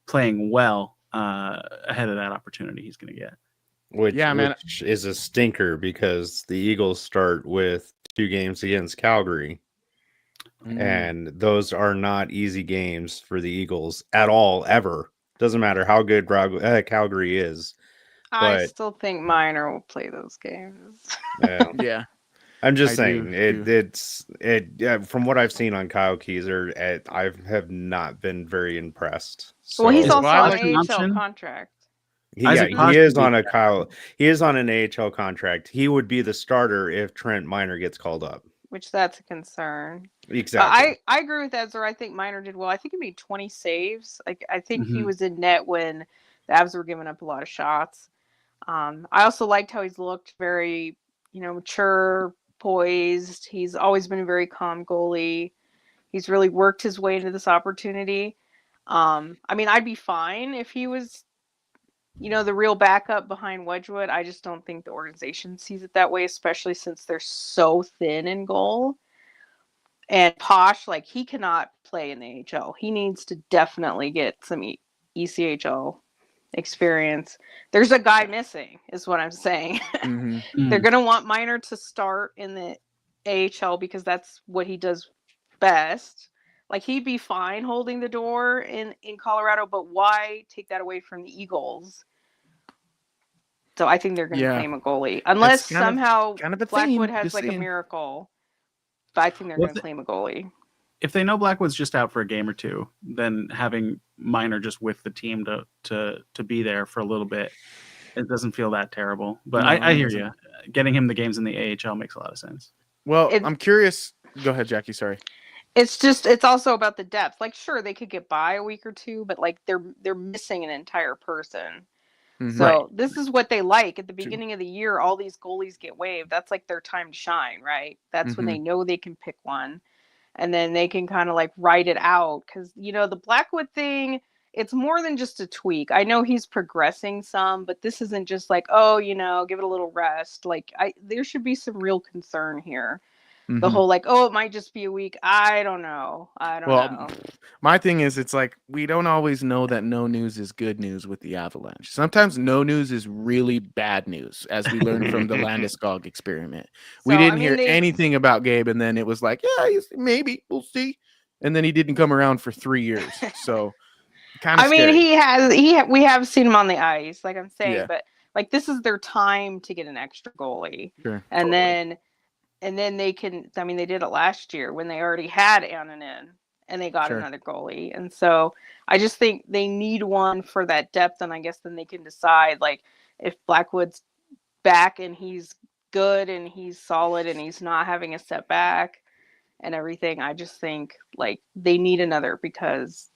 [SPEAKER 5] playing well ahead of that opportunity he's going to get.
[SPEAKER 6] Which is a stinker because the Eagles start with 2 games against Calgary. And those are not easy games for the Eagles at all, ever. Doesn't matter how good Calgary is.
[SPEAKER 8] I still think Miner will play those games.
[SPEAKER 4] Yeah.
[SPEAKER 6] I'm just saying it's from what I've seen on Kyle Keyser, I have not been very impressed. So,
[SPEAKER 8] well, he's also on an AHL contract.
[SPEAKER 6] He is on an AHL contract. He would be the starter if Trent Miner gets called up.
[SPEAKER 8] Which that's a concern.
[SPEAKER 6] Exactly.
[SPEAKER 8] I agree with Ezra. I think Miner did well. I think he made 20 saves. I think he was in net when the Avs were giving up a lot of shots. I also liked how he's looked very, mature, poised. He's always been a very calm goalie. He's really worked his way into this opportunity. I'd be fine if he was the real backup behind Wedgwood. I just don't think the organization sees it that way, especially since they're so thin in goal. And Posh, he cannot play in the AHL. He needs to definitely get some ECHL experience. There's a guy missing, is what I'm saying. They're going to want Miner to start in the AHL because that's what he does best. He'd be fine holding the door in Colorado, but why take that away from the Eagles? So I think they're going to claim a goalie. Unless somehow Blackwood has a miracle. But I think they're going to claim a goalie.
[SPEAKER 5] If they know Blackwood's just out for a game or two, then having Miner just with the team to be there for a little bit, it doesn't feel that terrible. But I hear you. Getting him the games in the AHL makes a lot of sense.
[SPEAKER 4] Well, I'm curious. Go ahead, Jackie. Sorry.
[SPEAKER 8] It's also about the depth. Sure, they could get by a week or two, but they're missing an entire person. So this is what they like. At the beginning of the year, all these goalies get waived. That's their time to shine, right? That's when they know they can pick one. And then they can kind of ride it out. Because, the Blackwood thing, it's more than just a tweak. I know he's progressing some, but this isn't just give it a little rest. There should be some real concern here. The whole it might just be a week. I don't know.
[SPEAKER 4] My thing is, it's we don't always know that no news is good news with the Avalanche. Sometimes no news is really bad news, as we learned from the Landeskog experiment. We didn't hear anything about Gabe, and then it was maybe we'll see, and then he didn't come around for 3 years. So kind of.
[SPEAKER 8] We have seen him on the ice, like I'm saying, but this is their time to get an extra goalie, and then. And then they can, they did it last year when they already had Annunen and they got another goalie. And so I just think they need one for that depth. And I guess then they can decide, if Blackwood's back and he's good and he's solid and he's not having a setback and everything. I just think, they need another because,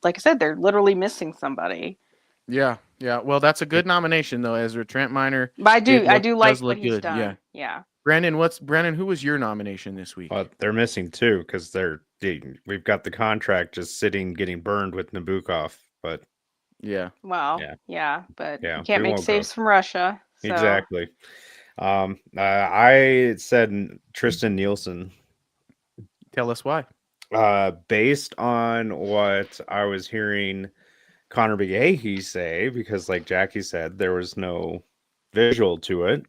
[SPEAKER 8] like I said, they're literally missing somebody.
[SPEAKER 4] Yeah. Well, that's a good nomination, though, Ezra. Trent Miner.
[SPEAKER 8] But I do like what he's done. Yeah.
[SPEAKER 4] Brandon, who was your nomination this week?
[SPEAKER 6] Well, they're missing 2 because we've got the contract just sitting, getting burned with Nabokov. But
[SPEAKER 8] but you can't make saves from Russia. So.
[SPEAKER 6] Exactly. I said Tristan Nielsen.
[SPEAKER 4] Tell us why.
[SPEAKER 6] Based on what I was hearing Connor McGahey say, because like Jackie said, there was no visual to it.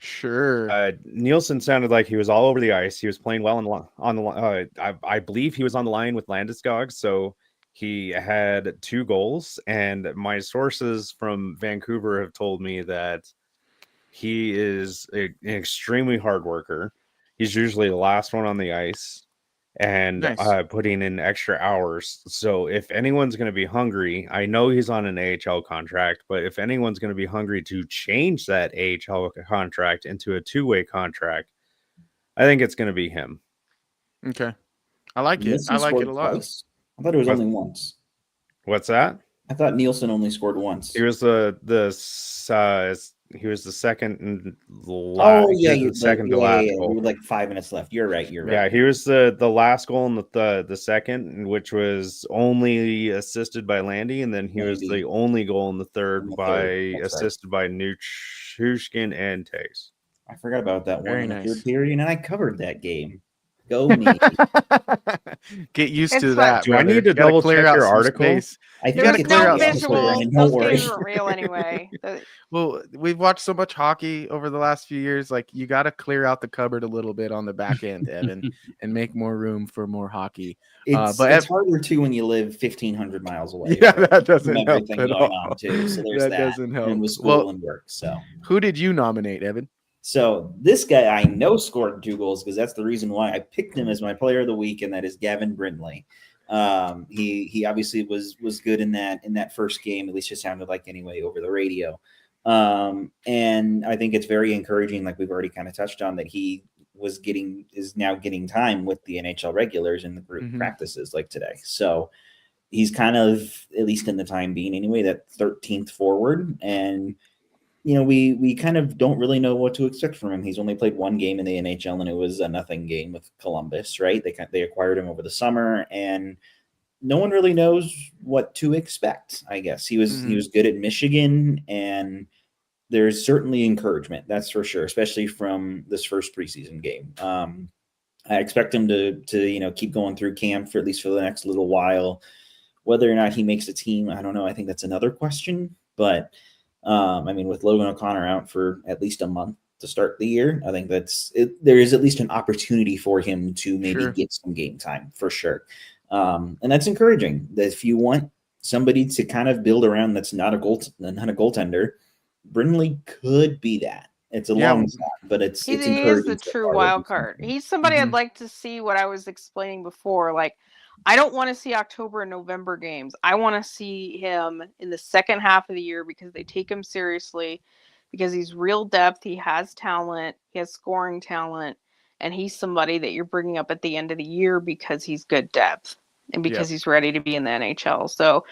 [SPEAKER 4] Sure.
[SPEAKER 6] Nielsen sounded like he was all over the ice. He was playing well on the line. I believe he was on the line with Landeskog, so he had 2 goals. And my sources from Vancouver have told me that he is an extremely hard worker. He's usually the last one on the ice. and putting in extra hours. So if anyone's going to be hungry, I know he's on an AHL contract, but if anyone's going to be hungry to change that AHL contract into a two-way contract, I think it's going to be him.
[SPEAKER 4] Okay. I like it. I like it a lot.
[SPEAKER 7] Twice? I thought it was only once.
[SPEAKER 6] What's that?
[SPEAKER 7] I thought Nielsen only scored once.
[SPEAKER 6] He was the second and second to last goal.
[SPEAKER 7] We were like 5 minutes left. You're right.
[SPEAKER 6] Yeah, he was the last goal in the second, which was only assisted by Landy, and then he was the only goal in the third assisted by Nuchushkin and Tace.
[SPEAKER 7] I forgot about that one in the third period, and I covered that game. Go me.
[SPEAKER 4] Get used to that.
[SPEAKER 6] Do I need to double check your article?
[SPEAKER 7] I think
[SPEAKER 8] there's no visuals. Those games aren't real anyway.
[SPEAKER 4] Well, we've watched so much hockey over the last few years. Like, you got to clear out the cupboard a little bit on the back end, Evan, and make more room for more hockey.
[SPEAKER 7] It's harder too when you live 1,500 miles away.
[SPEAKER 4] Yeah, that doesn't help at all.
[SPEAKER 7] On too. So there's that
[SPEAKER 4] doesn't help.
[SPEAKER 7] And with school and work. So
[SPEAKER 4] who did you nominate, Evan?
[SPEAKER 7] So this guy I know scored 2 goals because that's the reason why I picked him as my player of the week, and that is Gavin Brindley. He obviously was good in that first game. At least it sounded like anyway over the radio. And I think it's very encouraging, like we've already kind of touched on, that he is now getting time with the NHL regulars in the group practices like today. So he's kind of, at least in the time being anyway, that 13th forward. And you know, we kind of don't really know what to expect from him. He's only played 1 game in the NHL, and it was a nothing game with Columbus, right? They acquired him over the summer, and no one really knows what to expect, I guess. He was good at Michigan, and there's certainly encouragement, that's for sure, especially from this first preseason game. I expect him to keep going through camp for at least for the next little while. Whether or not he makes a team, I don't know. I think that's another question, but I mean, with Logan O'Connor out for at least a month to start the year, I think there is at least an opportunity for him to maybe get some game time for sure. And that's encouraging. That if you want somebody to kind of build around that's not a goaltender, Brindley could be that. It's a long shot, but it's encouraging.
[SPEAKER 8] He is the true wild card. He's somebody I'd like to see what I was explaining before. Like, I don't want to see October and November games. I want to see him in the second half of the year because they take him seriously, because he's real depth. He has talent. He has scoring talent. And he's somebody that you're bringing up at the end of the year because he's good depth and because he's ready to be in the NHL. So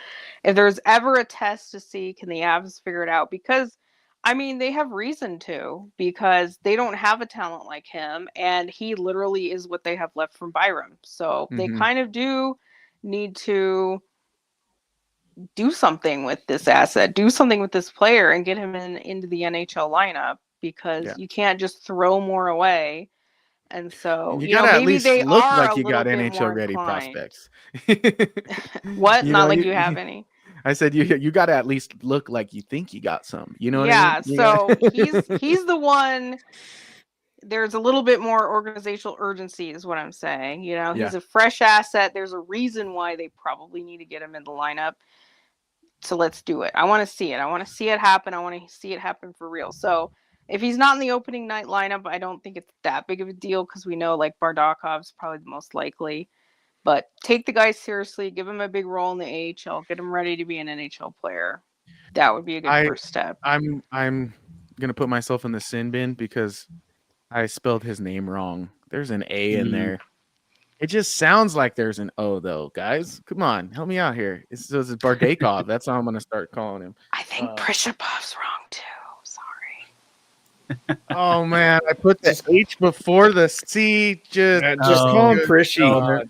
[SPEAKER 8] if there's ever a test to see, can the Avs figure it out? Because, I mean, they have reason to, because they don't have a talent like him, and he literally is what they have left from Byram. So they kind of do need to do something with this asset, do something with this player, and get him into the NHL lineup, because you can't just throw more away. And so
[SPEAKER 4] you gotta at least
[SPEAKER 8] they
[SPEAKER 4] look
[SPEAKER 8] are
[SPEAKER 4] like you got NHL ready prospects.
[SPEAKER 8] What? Not like you have any.
[SPEAKER 4] I said you got to at least look like you think you got some. You know what I mean?
[SPEAKER 8] So he's the one. There's a little bit more organizational urgency is what I'm saying. You know, he's a fresh asset. There's a reason why they probably need to get him in the lineup. So let's do it. I want to see it. I want to see it happen. I want to see it happen for real. So if he's not in the opening night lineup, I don't think it's that big of a deal, because we know like Bardakov's probably the most likely. But take the guy seriously, give him a big role in the AHL, get him ready to be an NHL player. That would be a good first step.
[SPEAKER 4] I'm gonna put myself in the sin bin because I spelled his name wrong. There's an A in there. It just sounds like there's an O though, guys. Come on, help me out here. It's Bardakov. That's how I'm gonna start calling him.
[SPEAKER 8] I think Prishipov's wrong too.
[SPEAKER 4] Oh man, I put the H before the C. Just
[SPEAKER 6] call him Prishy.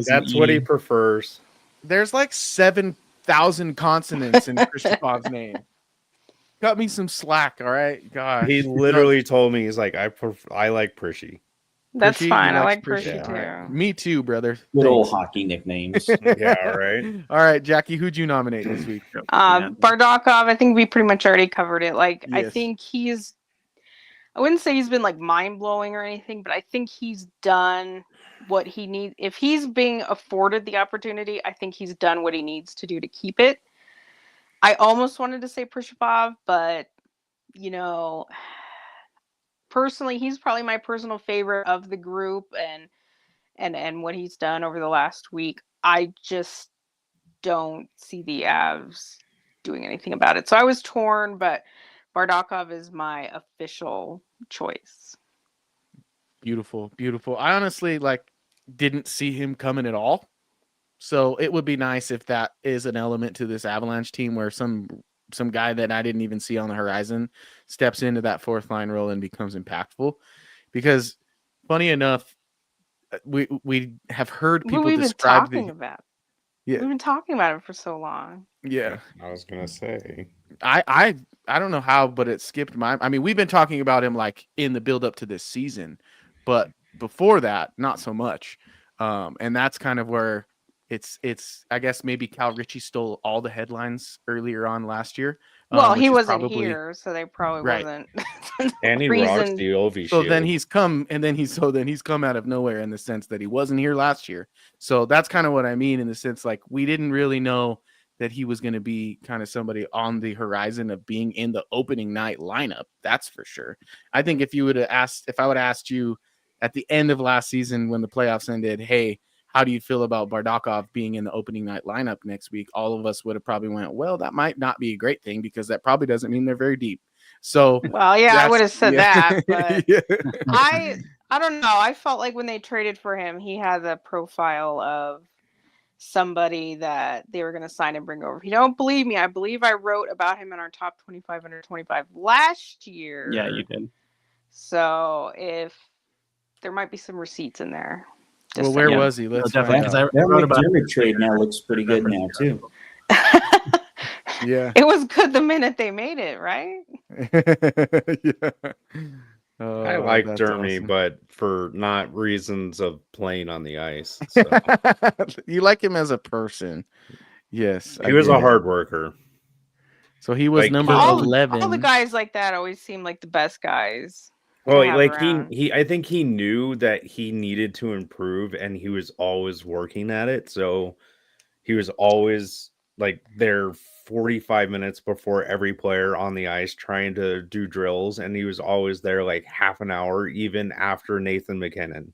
[SPEAKER 5] That's
[SPEAKER 6] what he prefers.
[SPEAKER 4] There's like 7,000 consonants in Krishipov's name. Cut me some slack, all right? God,
[SPEAKER 6] he literally told me, he's like, I like Prishy.
[SPEAKER 8] That's
[SPEAKER 4] Prishy,
[SPEAKER 8] fine. I like Prishy too.
[SPEAKER 4] Right. Me too, brother.
[SPEAKER 7] Good old hockey nicknames.
[SPEAKER 6] Yeah, right.
[SPEAKER 4] All right, Jackie, who'd you nominate this week?
[SPEAKER 8] Bardakov. I think we pretty much already covered it. Like, I think I wouldn't say he's been like mind blowing or anything, but I think he's done what he needs. If he's being afforded the opportunity, I think he's done what he needs to do to keep it. I almost wanted to say Prishapov, but personally, he's probably my personal favorite of the group, and what he's done over the last week, I just don't see the Avs doing anything about it. So I was torn, but Bardakov is my official choice.
[SPEAKER 4] Beautiful, beautiful. I honestly didn't see him coming at all. So it would be nice if that is an element to this Avalanche team where some guy that I didn't even see on the horizon steps into that fourth line role and becomes impactful. Because funny enough, we have heard people describe
[SPEAKER 8] We've been talking about it for so long.
[SPEAKER 4] Yeah.
[SPEAKER 6] I was gonna say.
[SPEAKER 4] I don't know how, but it skipped we've been talking about him in the build up to this season, but before that, not so much. And that's kind of where it's I guess maybe Cal Ritchie stole all the headlines earlier on last year.
[SPEAKER 8] Well, he wasn't here, so they probably wasn't.
[SPEAKER 6] And he rocks the Ovi shield.
[SPEAKER 4] Then he's come out of nowhere in the sense that he wasn't here last year. So that's kind of what I mean in the sense we didn't really know that he was going to be kind of somebody on the horizon of being in the opening night lineup. That's for sure. I think if I would have asked you at the end of last season when the playoffs ended, hey, how do you feel about Bardakov being in the opening night lineup next week? All of us would have probably went, well, that might not be a great thing because that probably doesn't mean they're very deep. So,
[SPEAKER 8] well, yeah, I would have said that, but
[SPEAKER 4] yeah.
[SPEAKER 8] I don't know. I felt like when they traded for him, he had the profile of somebody that they were going to sign and bring over. If you don't believe me, I believe I wrote about him in our top 25 under 25 last year.
[SPEAKER 5] Yeah, you did.
[SPEAKER 8] So if there might be some receipts in there.
[SPEAKER 4] Well, where was he? Let's
[SPEAKER 7] definitely. That McDermott trade now looks pretty good now too.
[SPEAKER 4] Yeah,
[SPEAKER 8] it was good the minute they made it, right?
[SPEAKER 4] Yeah.
[SPEAKER 6] I like Dermy, awesome. But for not reasons of playing on the ice. So.
[SPEAKER 4] You like him as a person. Yes.
[SPEAKER 6] He was a hard worker.
[SPEAKER 4] So he was number 11.
[SPEAKER 8] All the guys like that always seem like the best guys.
[SPEAKER 6] Well, he I think he knew that he needed to improve and he was always working at it. So he was always there 45 minutes before every player on the ice trying to do drills, and he was always there half an hour even after Nathan McKinnon.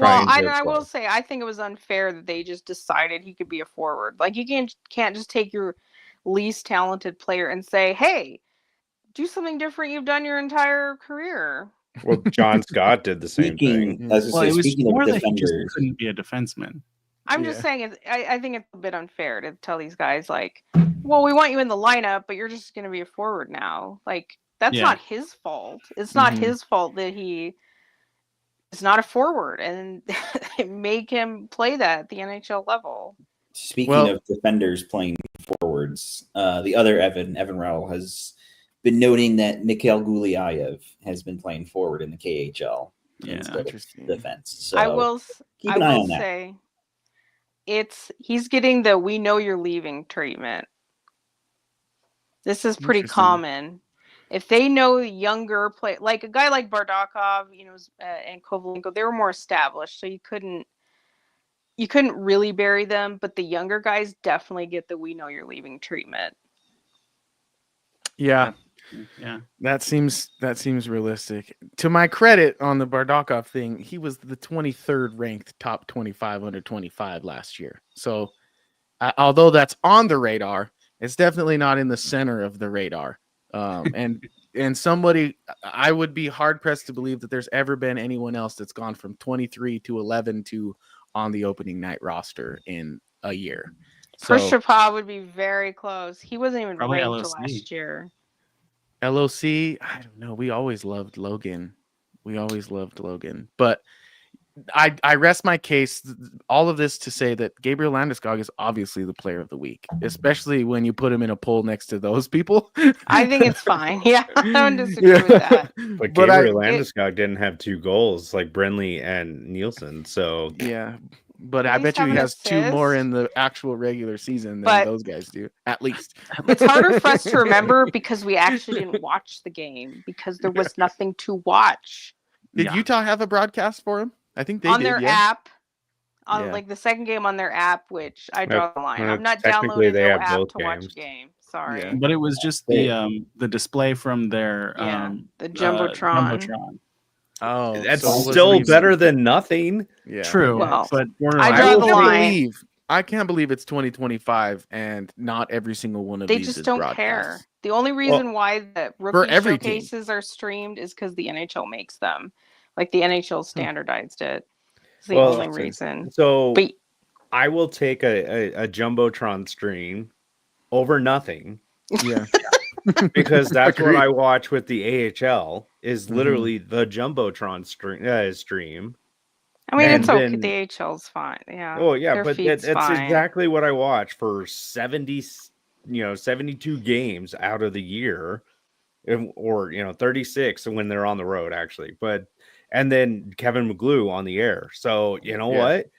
[SPEAKER 8] Well, I will say I think it was unfair that they just decided he could be a forward. You can't just take your least talented player and say, hey, do something different you've done your entire career.
[SPEAKER 6] Well, John Scott did the same thing.
[SPEAKER 5] It was more that he just couldn't be a defenseman.
[SPEAKER 8] I'm just saying, I think it's a bit unfair to tell these guys well, we want you in the lineup, but you're just going to be a forward now. That's not his fault. It's not his fault that he is not a forward, and make him play that at the NHL level.
[SPEAKER 7] Speaking of defenders playing forwards, the other Evan Rowell has been noting that Mikhail Gulyayev has been playing forward in the KHL instead of defense. So
[SPEAKER 8] I will say he's getting the "we know you're leaving" treatment. This is pretty common. If they know younger play, like a guy like Bardakov, and Kovalenko, they were more established, so you couldn't really bury them. But the younger guys definitely get the "we know you're leaving" treatment.
[SPEAKER 4] Yeah. That seems realistic. To my credit on the Bardakov thing, he was the 23rd ranked top 25 under 25 last year. So although that's on the radar, it's definitely not in the center of the radar. And somebody, I would be hard pressed to believe that there's ever been anyone else that's gone from 23 to 11 to on the opening night roster in a year.
[SPEAKER 8] Prishapov would be very close. He wasn't even ranked last year.
[SPEAKER 4] LOC, I don't know. We always loved Logan. But I rest my case. All of this to say that Gabriel Landeskog is obviously the player of the week, especially when you put him in a poll next to those people.
[SPEAKER 8] I think it's fine. Yeah, I don't disagree with that.
[SPEAKER 6] But Gabriel Landeskog didn't have 2 goals like Brenly and Nielsen. So
[SPEAKER 4] yeah. But I bet you he has 2 more in the actual regular season than those guys do, at least.
[SPEAKER 8] It's harder for us to remember because we actually didn't watch the game because there was nothing to watch.
[SPEAKER 4] Did Utah have a broadcast for him? I think they
[SPEAKER 8] on
[SPEAKER 4] did,
[SPEAKER 8] their app. The second game on their app, which I draw the line. I'm not downloading no app to watch a game. Sorry.
[SPEAKER 5] Yeah. But it was just the display from their
[SPEAKER 8] the Jumbotron.
[SPEAKER 4] Oh,
[SPEAKER 6] That's
[SPEAKER 4] so
[SPEAKER 6] still better than nothing.
[SPEAKER 4] Yeah.
[SPEAKER 5] True.
[SPEAKER 8] Well,
[SPEAKER 5] But
[SPEAKER 8] I draw the line.
[SPEAKER 4] I can't believe it's 2025 and not every single one of
[SPEAKER 8] They
[SPEAKER 4] these
[SPEAKER 8] just
[SPEAKER 4] is
[SPEAKER 8] don't
[SPEAKER 4] broadcast.
[SPEAKER 8] care. The only reason why the rookie showcases are streamed is because the NHL makes them. Like the NHL standardized it. It's the only reason.
[SPEAKER 6] So I will take a Jumbotron stream over nothing.
[SPEAKER 4] Yeah.
[SPEAKER 6] Because that's what I watch with the AHL is literally the Jumbotron stream.
[SPEAKER 8] I mean, it's okay. The AHL's fine. Yeah.
[SPEAKER 6] Oh yeah,
[SPEAKER 8] their
[SPEAKER 6] but
[SPEAKER 8] feed's
[SPEAKER 6] that's
[SPEAKER 8] fine.
[SPEAKER 6] exactly what I watch for 72 games out of the year, or 36 when they're on the road actually. And then Kevin McGlue on the air. So you know what?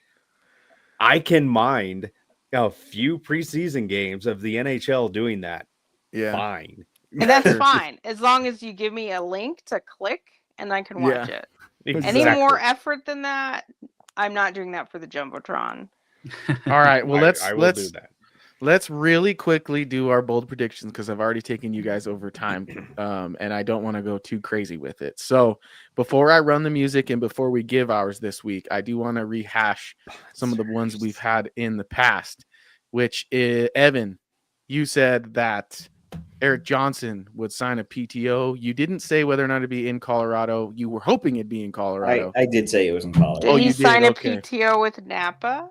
[SPEAKER 6] I can mind a few preseason games of the NHL doing that.
[SPEAKER 4] Yeah.
[SPEAKER 6] Fine.
[SPEAKER 8] And that's fine as long as you give me a link to click and I can watch it.
[SPEAKER 6] Exactly.
[SPEAKER 8] Any more effort than that, I'm not doing that for the Jumbotron.
[SPEAKER 4] All right. Well,
[SPEAKER 6] I will do that.
[SPEAKER 4] Let's really quickly do our bold predictions because I've already taken you guys over time, and I don't want to go too crazy with it. So before I run the music and before we give ours this week, I do want to rehash some of the ones we've had in the past, which is, Evan, you said that Eric Johnson would sign a PTO. You didn't say whether or not it'd be in Colorado. You were hoping it'd be in Colorado.
[SPEAKER 7] I did say it was in Colorado.
[SPEAKER 8] Did he sign a PTO with Napa?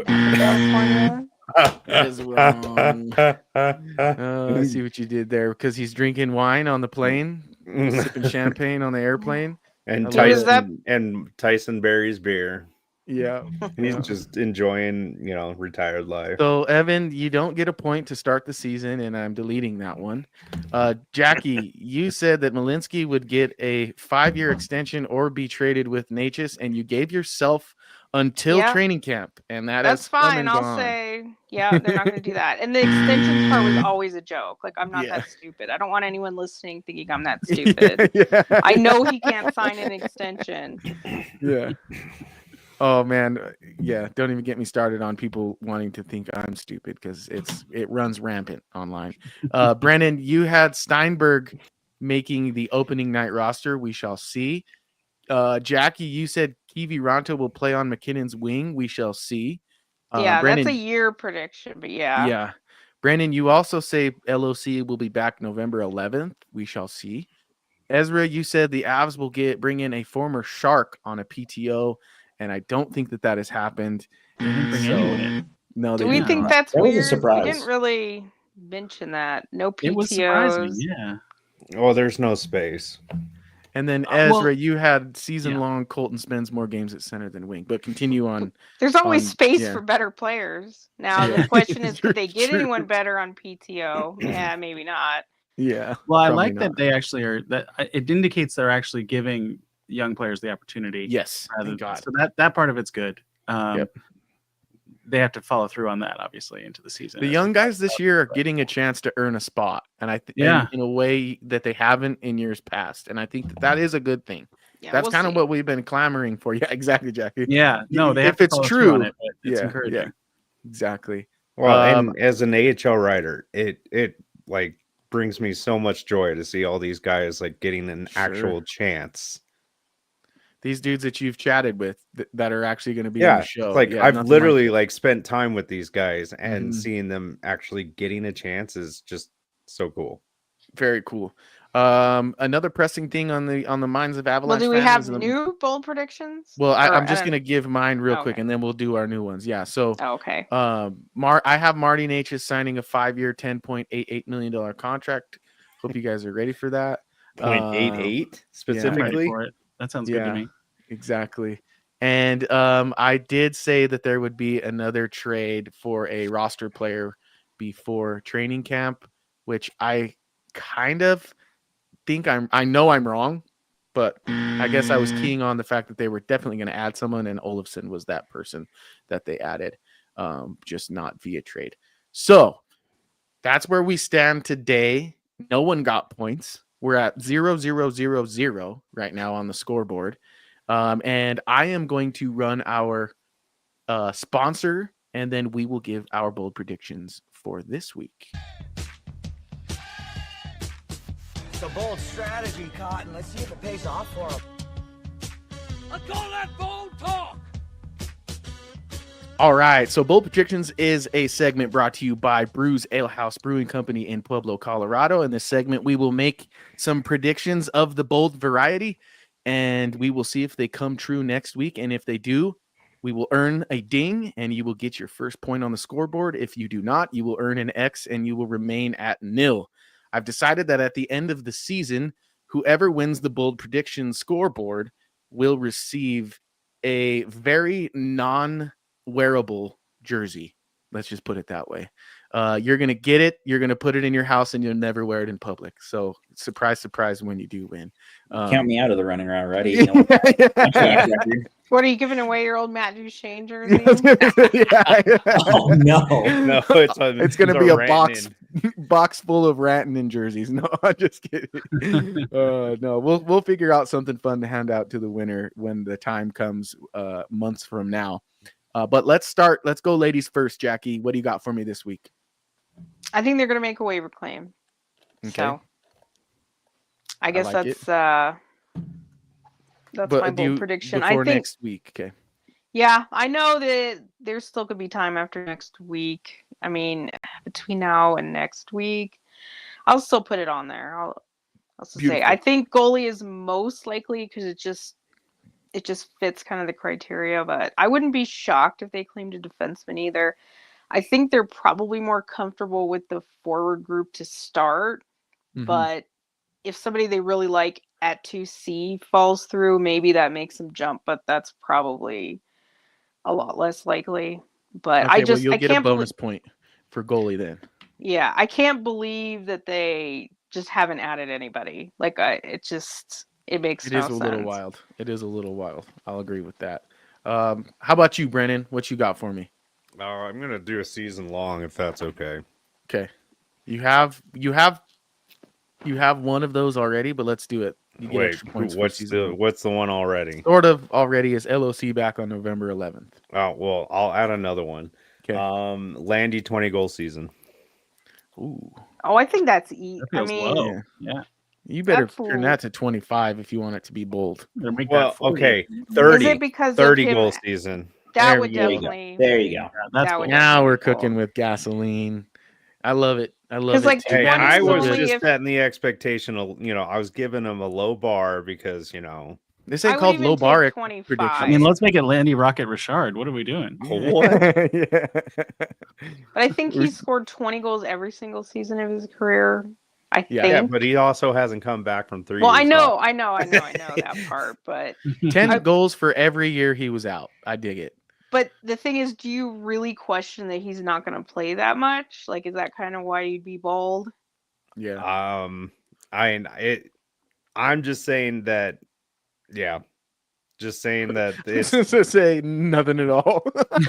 [SPEAKER 8] California?
[SPEAKER 4] That is wrong. I see what you did there because he's drinking wine on the plane, sipping champagne on the airplane,
[SPEAKER 6] and Tyson Berry's beer.
[SPEAKER 4] Yeah,
[SPEAKER 6] he's just enjoying, retired life.
[SPEAKER 4] So Evan, you don't get a point to start the season, and I'm deleting that one. Jackie, you said that Malinsky would get a 5-year extension or be traded with Natchez, and you gave yourself until training camp, and that's
[SPEAKER 8] fine. I'll say, they're not going to do that. And the extension part was always a joke. Like, I'm not that stupid. I don't want anyone listening thinking I'm that stupid. I know he can't sign an extension.
[SPEAKER 4] Yeah. Oh man, yeah. Don't even get me started on people wanting to think I'm stupid because it runs rampant online. Brennan, you had Steinberg making the opening night roster. We shall see. Jackie, you said Kiwi Ronto will play on McKinnon's wing. We shall see.
[SPEAKER 8] Brandon, that's a year prediction, but
[SPEAKER 4] yeah. Brandon, you also say LOC will be back November 11th. We shall see. Ezra, you said the Avs will bring in a former Shark on a PTO. And I don't think that has happened.
[SPEAKER 5] They didn't bring anyone in.
[SPEAKER 4] No,
[SPEAKER 8] do we think that's weird?
[SPEAKER 7] Was a surprise.
[SPEAKER 8] We didn't really mention that. No PTOs.
[SPEAKER 5] It was surprising, yeah.
[SPEAKER 6] Oh, there's no space.
[SPEAKER 4] And then Ezra, you had season-long Colton spends more games at center than wing. But continue on.
[SPEAKER 8] There's always space for better players. Now the question is, could they get anyone better on PTO? Yeah, maybe not.
[SPEAKER 4] Yeah.
[SPEAKER 5] Well, I like that they actually are. That it indicates they're actually giving young players the opportunity.
[SPEAKER 4] Yes.
[SPEAKER 5] So that part of it's good. They have to follow through on that, obviously, into the season.
[SPEAKER 4] The young guys this year are getting a chance to earn a spot, and in a way that they haven't in years past. And I think that is a good thing. Yeah, that's kind of what we've been clamoring for. Yeah, exactly, Jackie.
[SPEAKER 5] Yeah, no, they
[SPEAKER 4] if it's true,
[SPEAKER 5] on it, it's encouraging.
[SPEAKER 4] Yeah, exactly.
[SPEAKER 6] Well, and as an AHL writer, it like brings me so much joy to see all these guys like getting an actual chance.
[SPEAKER 4] These dudes that you've chatted with that are actually going to be on the show.
[SPEAKER 6] Like I've literally spent time with these guys and seeing them actually getting a chance is just so cool.
[SPEAKER 4] Very cool. Another pressing thing on the minds of Avalanche.
[SPEAKER 8] Well, do we have new bold predictions?
[SPEAKER 4] Well, I'm just going to give mine real quick and then we'll do our new ones. Yeah. So,
[SPEAKER 8] okay.
[SPEAKER 4] I have Marty Natchez signing a 5-year, $10.88 million contract. Hope you guys are ready for that.
[SPEAKER 6] 0.88 specifically.
[SPEAKER 5] For it. That sounds good to me.
[SPEAKER 4] Exactly. And I did say that there would be another trade for a roster player before training camp, which I kind of think I know I'm wrong, but I guess I was keying on the fact that they were definitely going to add someone, and Olofsson was that person that they added, just not via trade. So that's where we stand today. No one got points. We're at 0-0-0-0 right now on the scoreboard. And I am going to run our sponsor, and then we will give our bold predictions for this week.
[SPEAKER 9] It's a bold strategy, Cotton. Let's see if it pays off for him.
[SPEAKER 2] Let's call that bold talk.
[SPEAKER 4] All right, so Bold Predictions is a segment brought to you by Brews Ale House Brewing Company in Pueblo, Colorado. In this segment, we will make some predictions of the bold variety, and we will see if they come true next week. And if they do, we will earn a ding, and you will get your first point on the scoreboard. If you do not, you will earn an X, and you will remain at nil. I've decided that at the end of the season, whoever wins the Bold Prediction scoreboard will receive a very non-wearable jersey. Let's just put it that way. You're going to get it. You're going to put it in your house and you'll never wear it in public. So surprise, surprise when you do win.
[SPEAKER 7] Count me out of the running already.
[SPEAKER 8] What, are you giving away your old Matt Duchene jersey?
[SPEAKER 7] Oh, no.
[SPEAKER 6] No,
[SPEAKER 4] it's going to be a box full of Rantanen jerseys. No, I'm just kidding. No, we'll figure out something fun to hand out to the winner when the time comes months from now. But let's go ladies first. Jackie, what do you got for me this week?
[SPEAKER 8] I think they're going to make a waiver claim.
[SPEAKER 4] Okay.
[SPEAKER 8] So I guess
[SPEAKER 4] like
[SPEAKER 8] that's my bold prediction.
[SPEAKER 4] Before next week. Okay.
[SPEAKER 8] Yeah, I know that there still could be time after next week. I mean, between now and next week, I'll still put it on there. I'll still say I think goalie is most likely because it just fits kind of the criteria, but I wouldn't be shocked if they claimed a defenseman either. I think they're probably more comfortable with the forward group to start, but if somebody they really like at 2C falls through, maybe that makes them jump, but that's probably a lot less likely. But
[SPEAKER 4] okay, you'll get a bonus point for goalie then.
[SPEAKER 8] Yeah, I can't believe that they just haven't added anybody. Like it makes no sense.
[SPEAKER 4] It is a little wild. It is a little wild. I'll agree with that. How about you, Brennan? What you got for me?
[SPEAKER 6] I'm gonna do a season long if that's okay.
[SPEAKER 4] Okay. You have one of those already, but let's do it. You get extra points
[SPEAKER 6] what's the one already?
[SPEAKER 4] Sort of already is LOC back on November 11th.
[SPEAKER 6] Oh well, I'll add another one.
[SPEAKER 4] Okay.
[SPEAKER 6] Landy 20-goal season.
[SPEAKER 4] Ooh.
[SPEAKER 8] Oh, I think that's
[SPEAKER 5] I mean, yeah.
[SPEAKER 4] You better turn that to 25 if you want it to be bold.
[SPEAKER 6] Well, okay, 30.
[SPEAKER 8] Is it because
[SPEAKER 6] 30-goal season.
[SPEAKER 8] That would definitely.
[SPEAKER 7] There you go.
[SPEAKER 4] Now we're cooking with gasoline. I love it. I love it.
[SPEAKER 8] Like,
[SPEAKER 6] hey, I was just setting the expectation of, I was giving them a low bar because,
[SPEAKER 4] this ain't called low bar prediction.
[SPEAKER 5] I mean, let's make it Landy Rocket Richard. What are we doing?
[SPEAKER 6] What?
[SPEAKER 4] Yeah.
[SPEAKER 8] But I think he scored 20 goals every single season of his career. I think.
[SPEAKER 6] Yeah, but he also hasn't come back from 3 years.
[SPEAKER 8] Well, I know that part, but
[SPEAKER 4] 10 goals for every year he was out. I dig it.
[SPEAKER 8] But the thing is, do you really question that he's not going to play that much? Like, is that kind of why you'd be bold?
[SPEAKER 4] Yeah.
[SPEAKER 6] I'm just saying that. Yeah. Just saying that it's
[SPEAKER 4] to say nothing at all.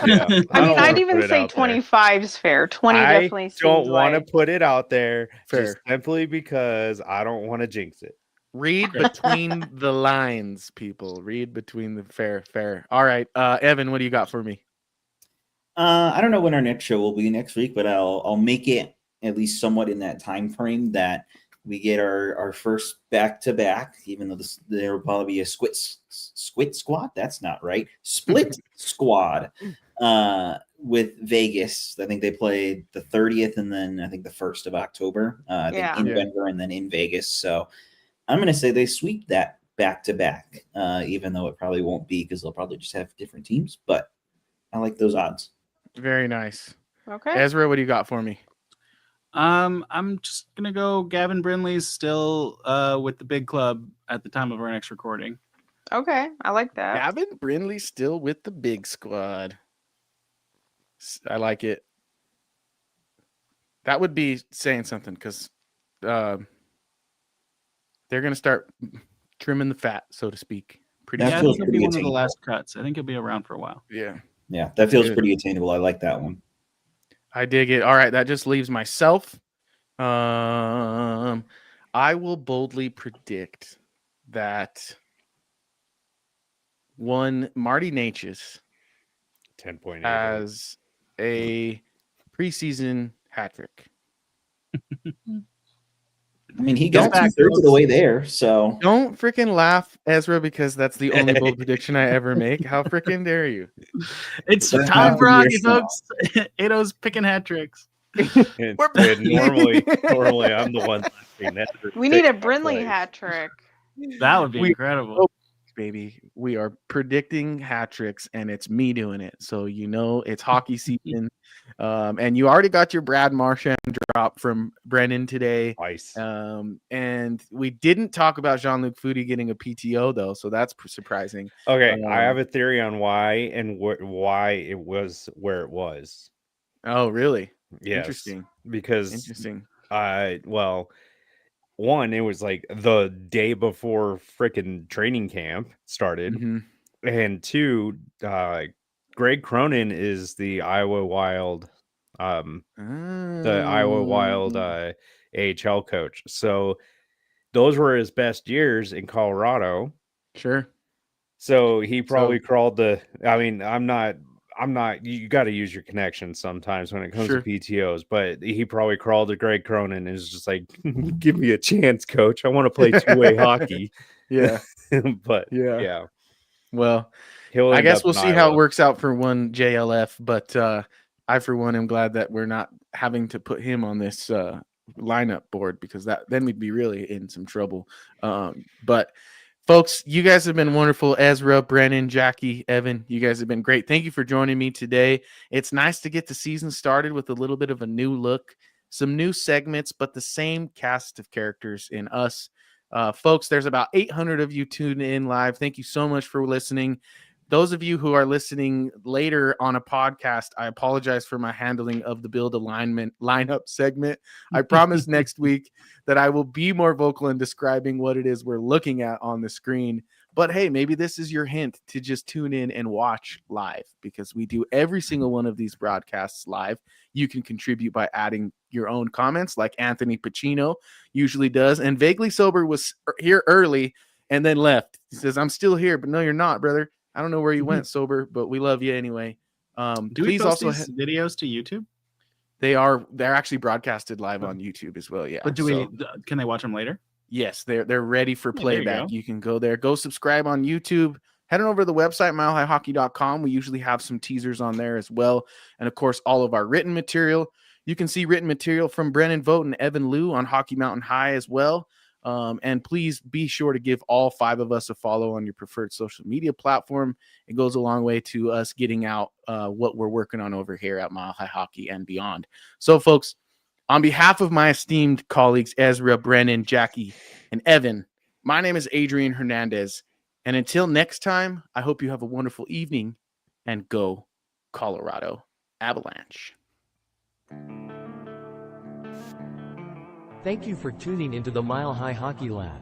[SPEAKER 6] Yeah,
[SPEAKER 8] I mean, I'd even say 25 is fair. 20 definitely seems
[SPEAKER 6] don't want to
[SPEAKER 8] like...
[SPEAKER 6] put it out there
[SPEAKER 4] fair.
[SPEAKER 6] Just simply because I don't want to jinx it.
[SPEAKER 4] Read between the lines, people. Read between the fair. All right, Evan, what do you got for me?
[SPEAKER 7] I don't know when our next show will be next week, but I'll make it at least somewhat in that time frame that we get our first back-to-back, even though there will probably be a squid squad. That's not right. Split squad with Vegas. I think they played the 30th and then I think the 1st of October. Denver and then in Vegas. So I'm going to say they sweep that back-to-back, even though it probably won't be because they'll probably just have different teams. But I like those odds.
[SPEAKER 4] Very nice.
[SPEAKER 8] Okay.
[SPEAKER 4] Ezra, what do you got for me?
[SPEAKER 5] I'm just gonna go. Gavin Brindley's still with the big club at the time of our next recording.
[SPEAKER 8] Okay, I like that.
[SPEAKER 4] Gavin Brindley's still with the big squad. I like it. That would be saying something because they're gonna start trimming the fat, so to speak.
[SPEAKER 5] I think it'll be one of the last cuts. I think he'll be around for a while.
[SPEAKER 7] Yeah, that feels pretty attainable. I like that one.
[SPEAKER 4] I dig it. All right, that just leaves myself. I will boldly predict that one Marty Natchez
[SPEAKER 6] 10.8
[SPEAKER 4] has a preseason hat trick.
[SPEAKER 7] I mean, he got 2/3 of the way there, so
[SPEAKER 4] don't freaking laugh, Ezra, because that's the only bold prediction I ever make. How freaking dare you?
[SPEAKER 5] It's time for hockey, folks. Ado's picking hat tricks.
[SPEAKER 6] Normally I'm the one laughing.
[SPEAKER 8] We need a Brindley hat trick.
[SPEAKER 5] That would be incredible.
[SPEAKER 4] Baby, we are predicting hat tricks, and it's me doing it. So it's hockey season, and you already got your Brad Marchand drop from Brennan today.
[SPEAKER 6] Nice.
[SPEAKER 4] And we didn't talk about Jean-Luc Foudy getting a PTO though, so that's surprising.
[SPEAKER 6] Okay, I have a theory on why and why it was where it was.
[SPEAKER 4] Oh, really?
[SPEAKER 6] Yes.
[SPEAKER 4] Interesting.
[SPEAKER 6] Interesting. One, it was like the day before freaking training camp started.
[SPEAKER 4] Mm-hmm.
[SPEAKER 6] And two, Greg Cronin is the Iowa Wild AHL coach. So those were his best years in Colorado.
[SPEAKER 4] Sure.
[SPEAKER 6] So he probably crawled I'm not, you got to use your connections sometimes when it comes to PTOs, but he probably crawled to Greg Cronin and is just like, give me a chance, coach. I want to play two-way hockey.
[SPEAKER 4] Yeah.
[SPEAKER 6] But yeah.
[SPEAKER 4] Well, I guess we'll see how it works out for one JLF, but I, for one, am glad that we're not having to put him on this lineup board, because then we'd be really in some trouble. But folks, you guys have been wonderful. Ezra, Brennan, Jackie, Evan, you guys have been great. Thank you for joining me today. It's nice to get the season started with a little bit of a new look, some new segments, but the same cast of characters in us. Folks, there's about 800 of you tuned in live. Thank you so much for listening. Those of you who are listening later on a podcast, I apologize for my handling of the build alignment lineup segment. I promise next week that I will be more vocal in describing what it is we're looking at on the screen. But hey, maybe this is your hint to just tune in and watch live, because we do every single one of these broadcasts live. You can contribute by adding your own comments, like Anthony Pacino usually does. And Vaguely Sober was here early and then left. He says, I'm still here, but no, you're not, brother. I don't know where you went, Sober, but we love you anyway.
[SPEAKER 5] Do we post these videos to YouTube?
[SPEAKER 4] They're actually broadcasted live on YouTube as well. Yeah.
[SPEAKER 5] But can they watch them later?
[SPEAKER 4] Yes, they're ready for playback. You can go there, go subscribe on YouTube. Head on over to the website, milehighhockey.com. We usually have some teasers on there as well. And of course, all of our written material. You can see written material from Brennan Vogt and Evan Liu on Hockey Mountain High as well. And please be sure to give all 5 of us a follow on your preferred social media platform. It goes a long way to us getting out what we're working on over here at Mile High Hockey and beyond. So, folks, on behalf of my esteemed colleagues, Ezra, Brennan, Jackie, and Evan, my name is Adrian Hernandez. And until next time, I hope you have a wonderful evening, and go Colorado Avalanche.
[SPEAKER 10] Thank you for tuning into the Mile High Hockey Lab.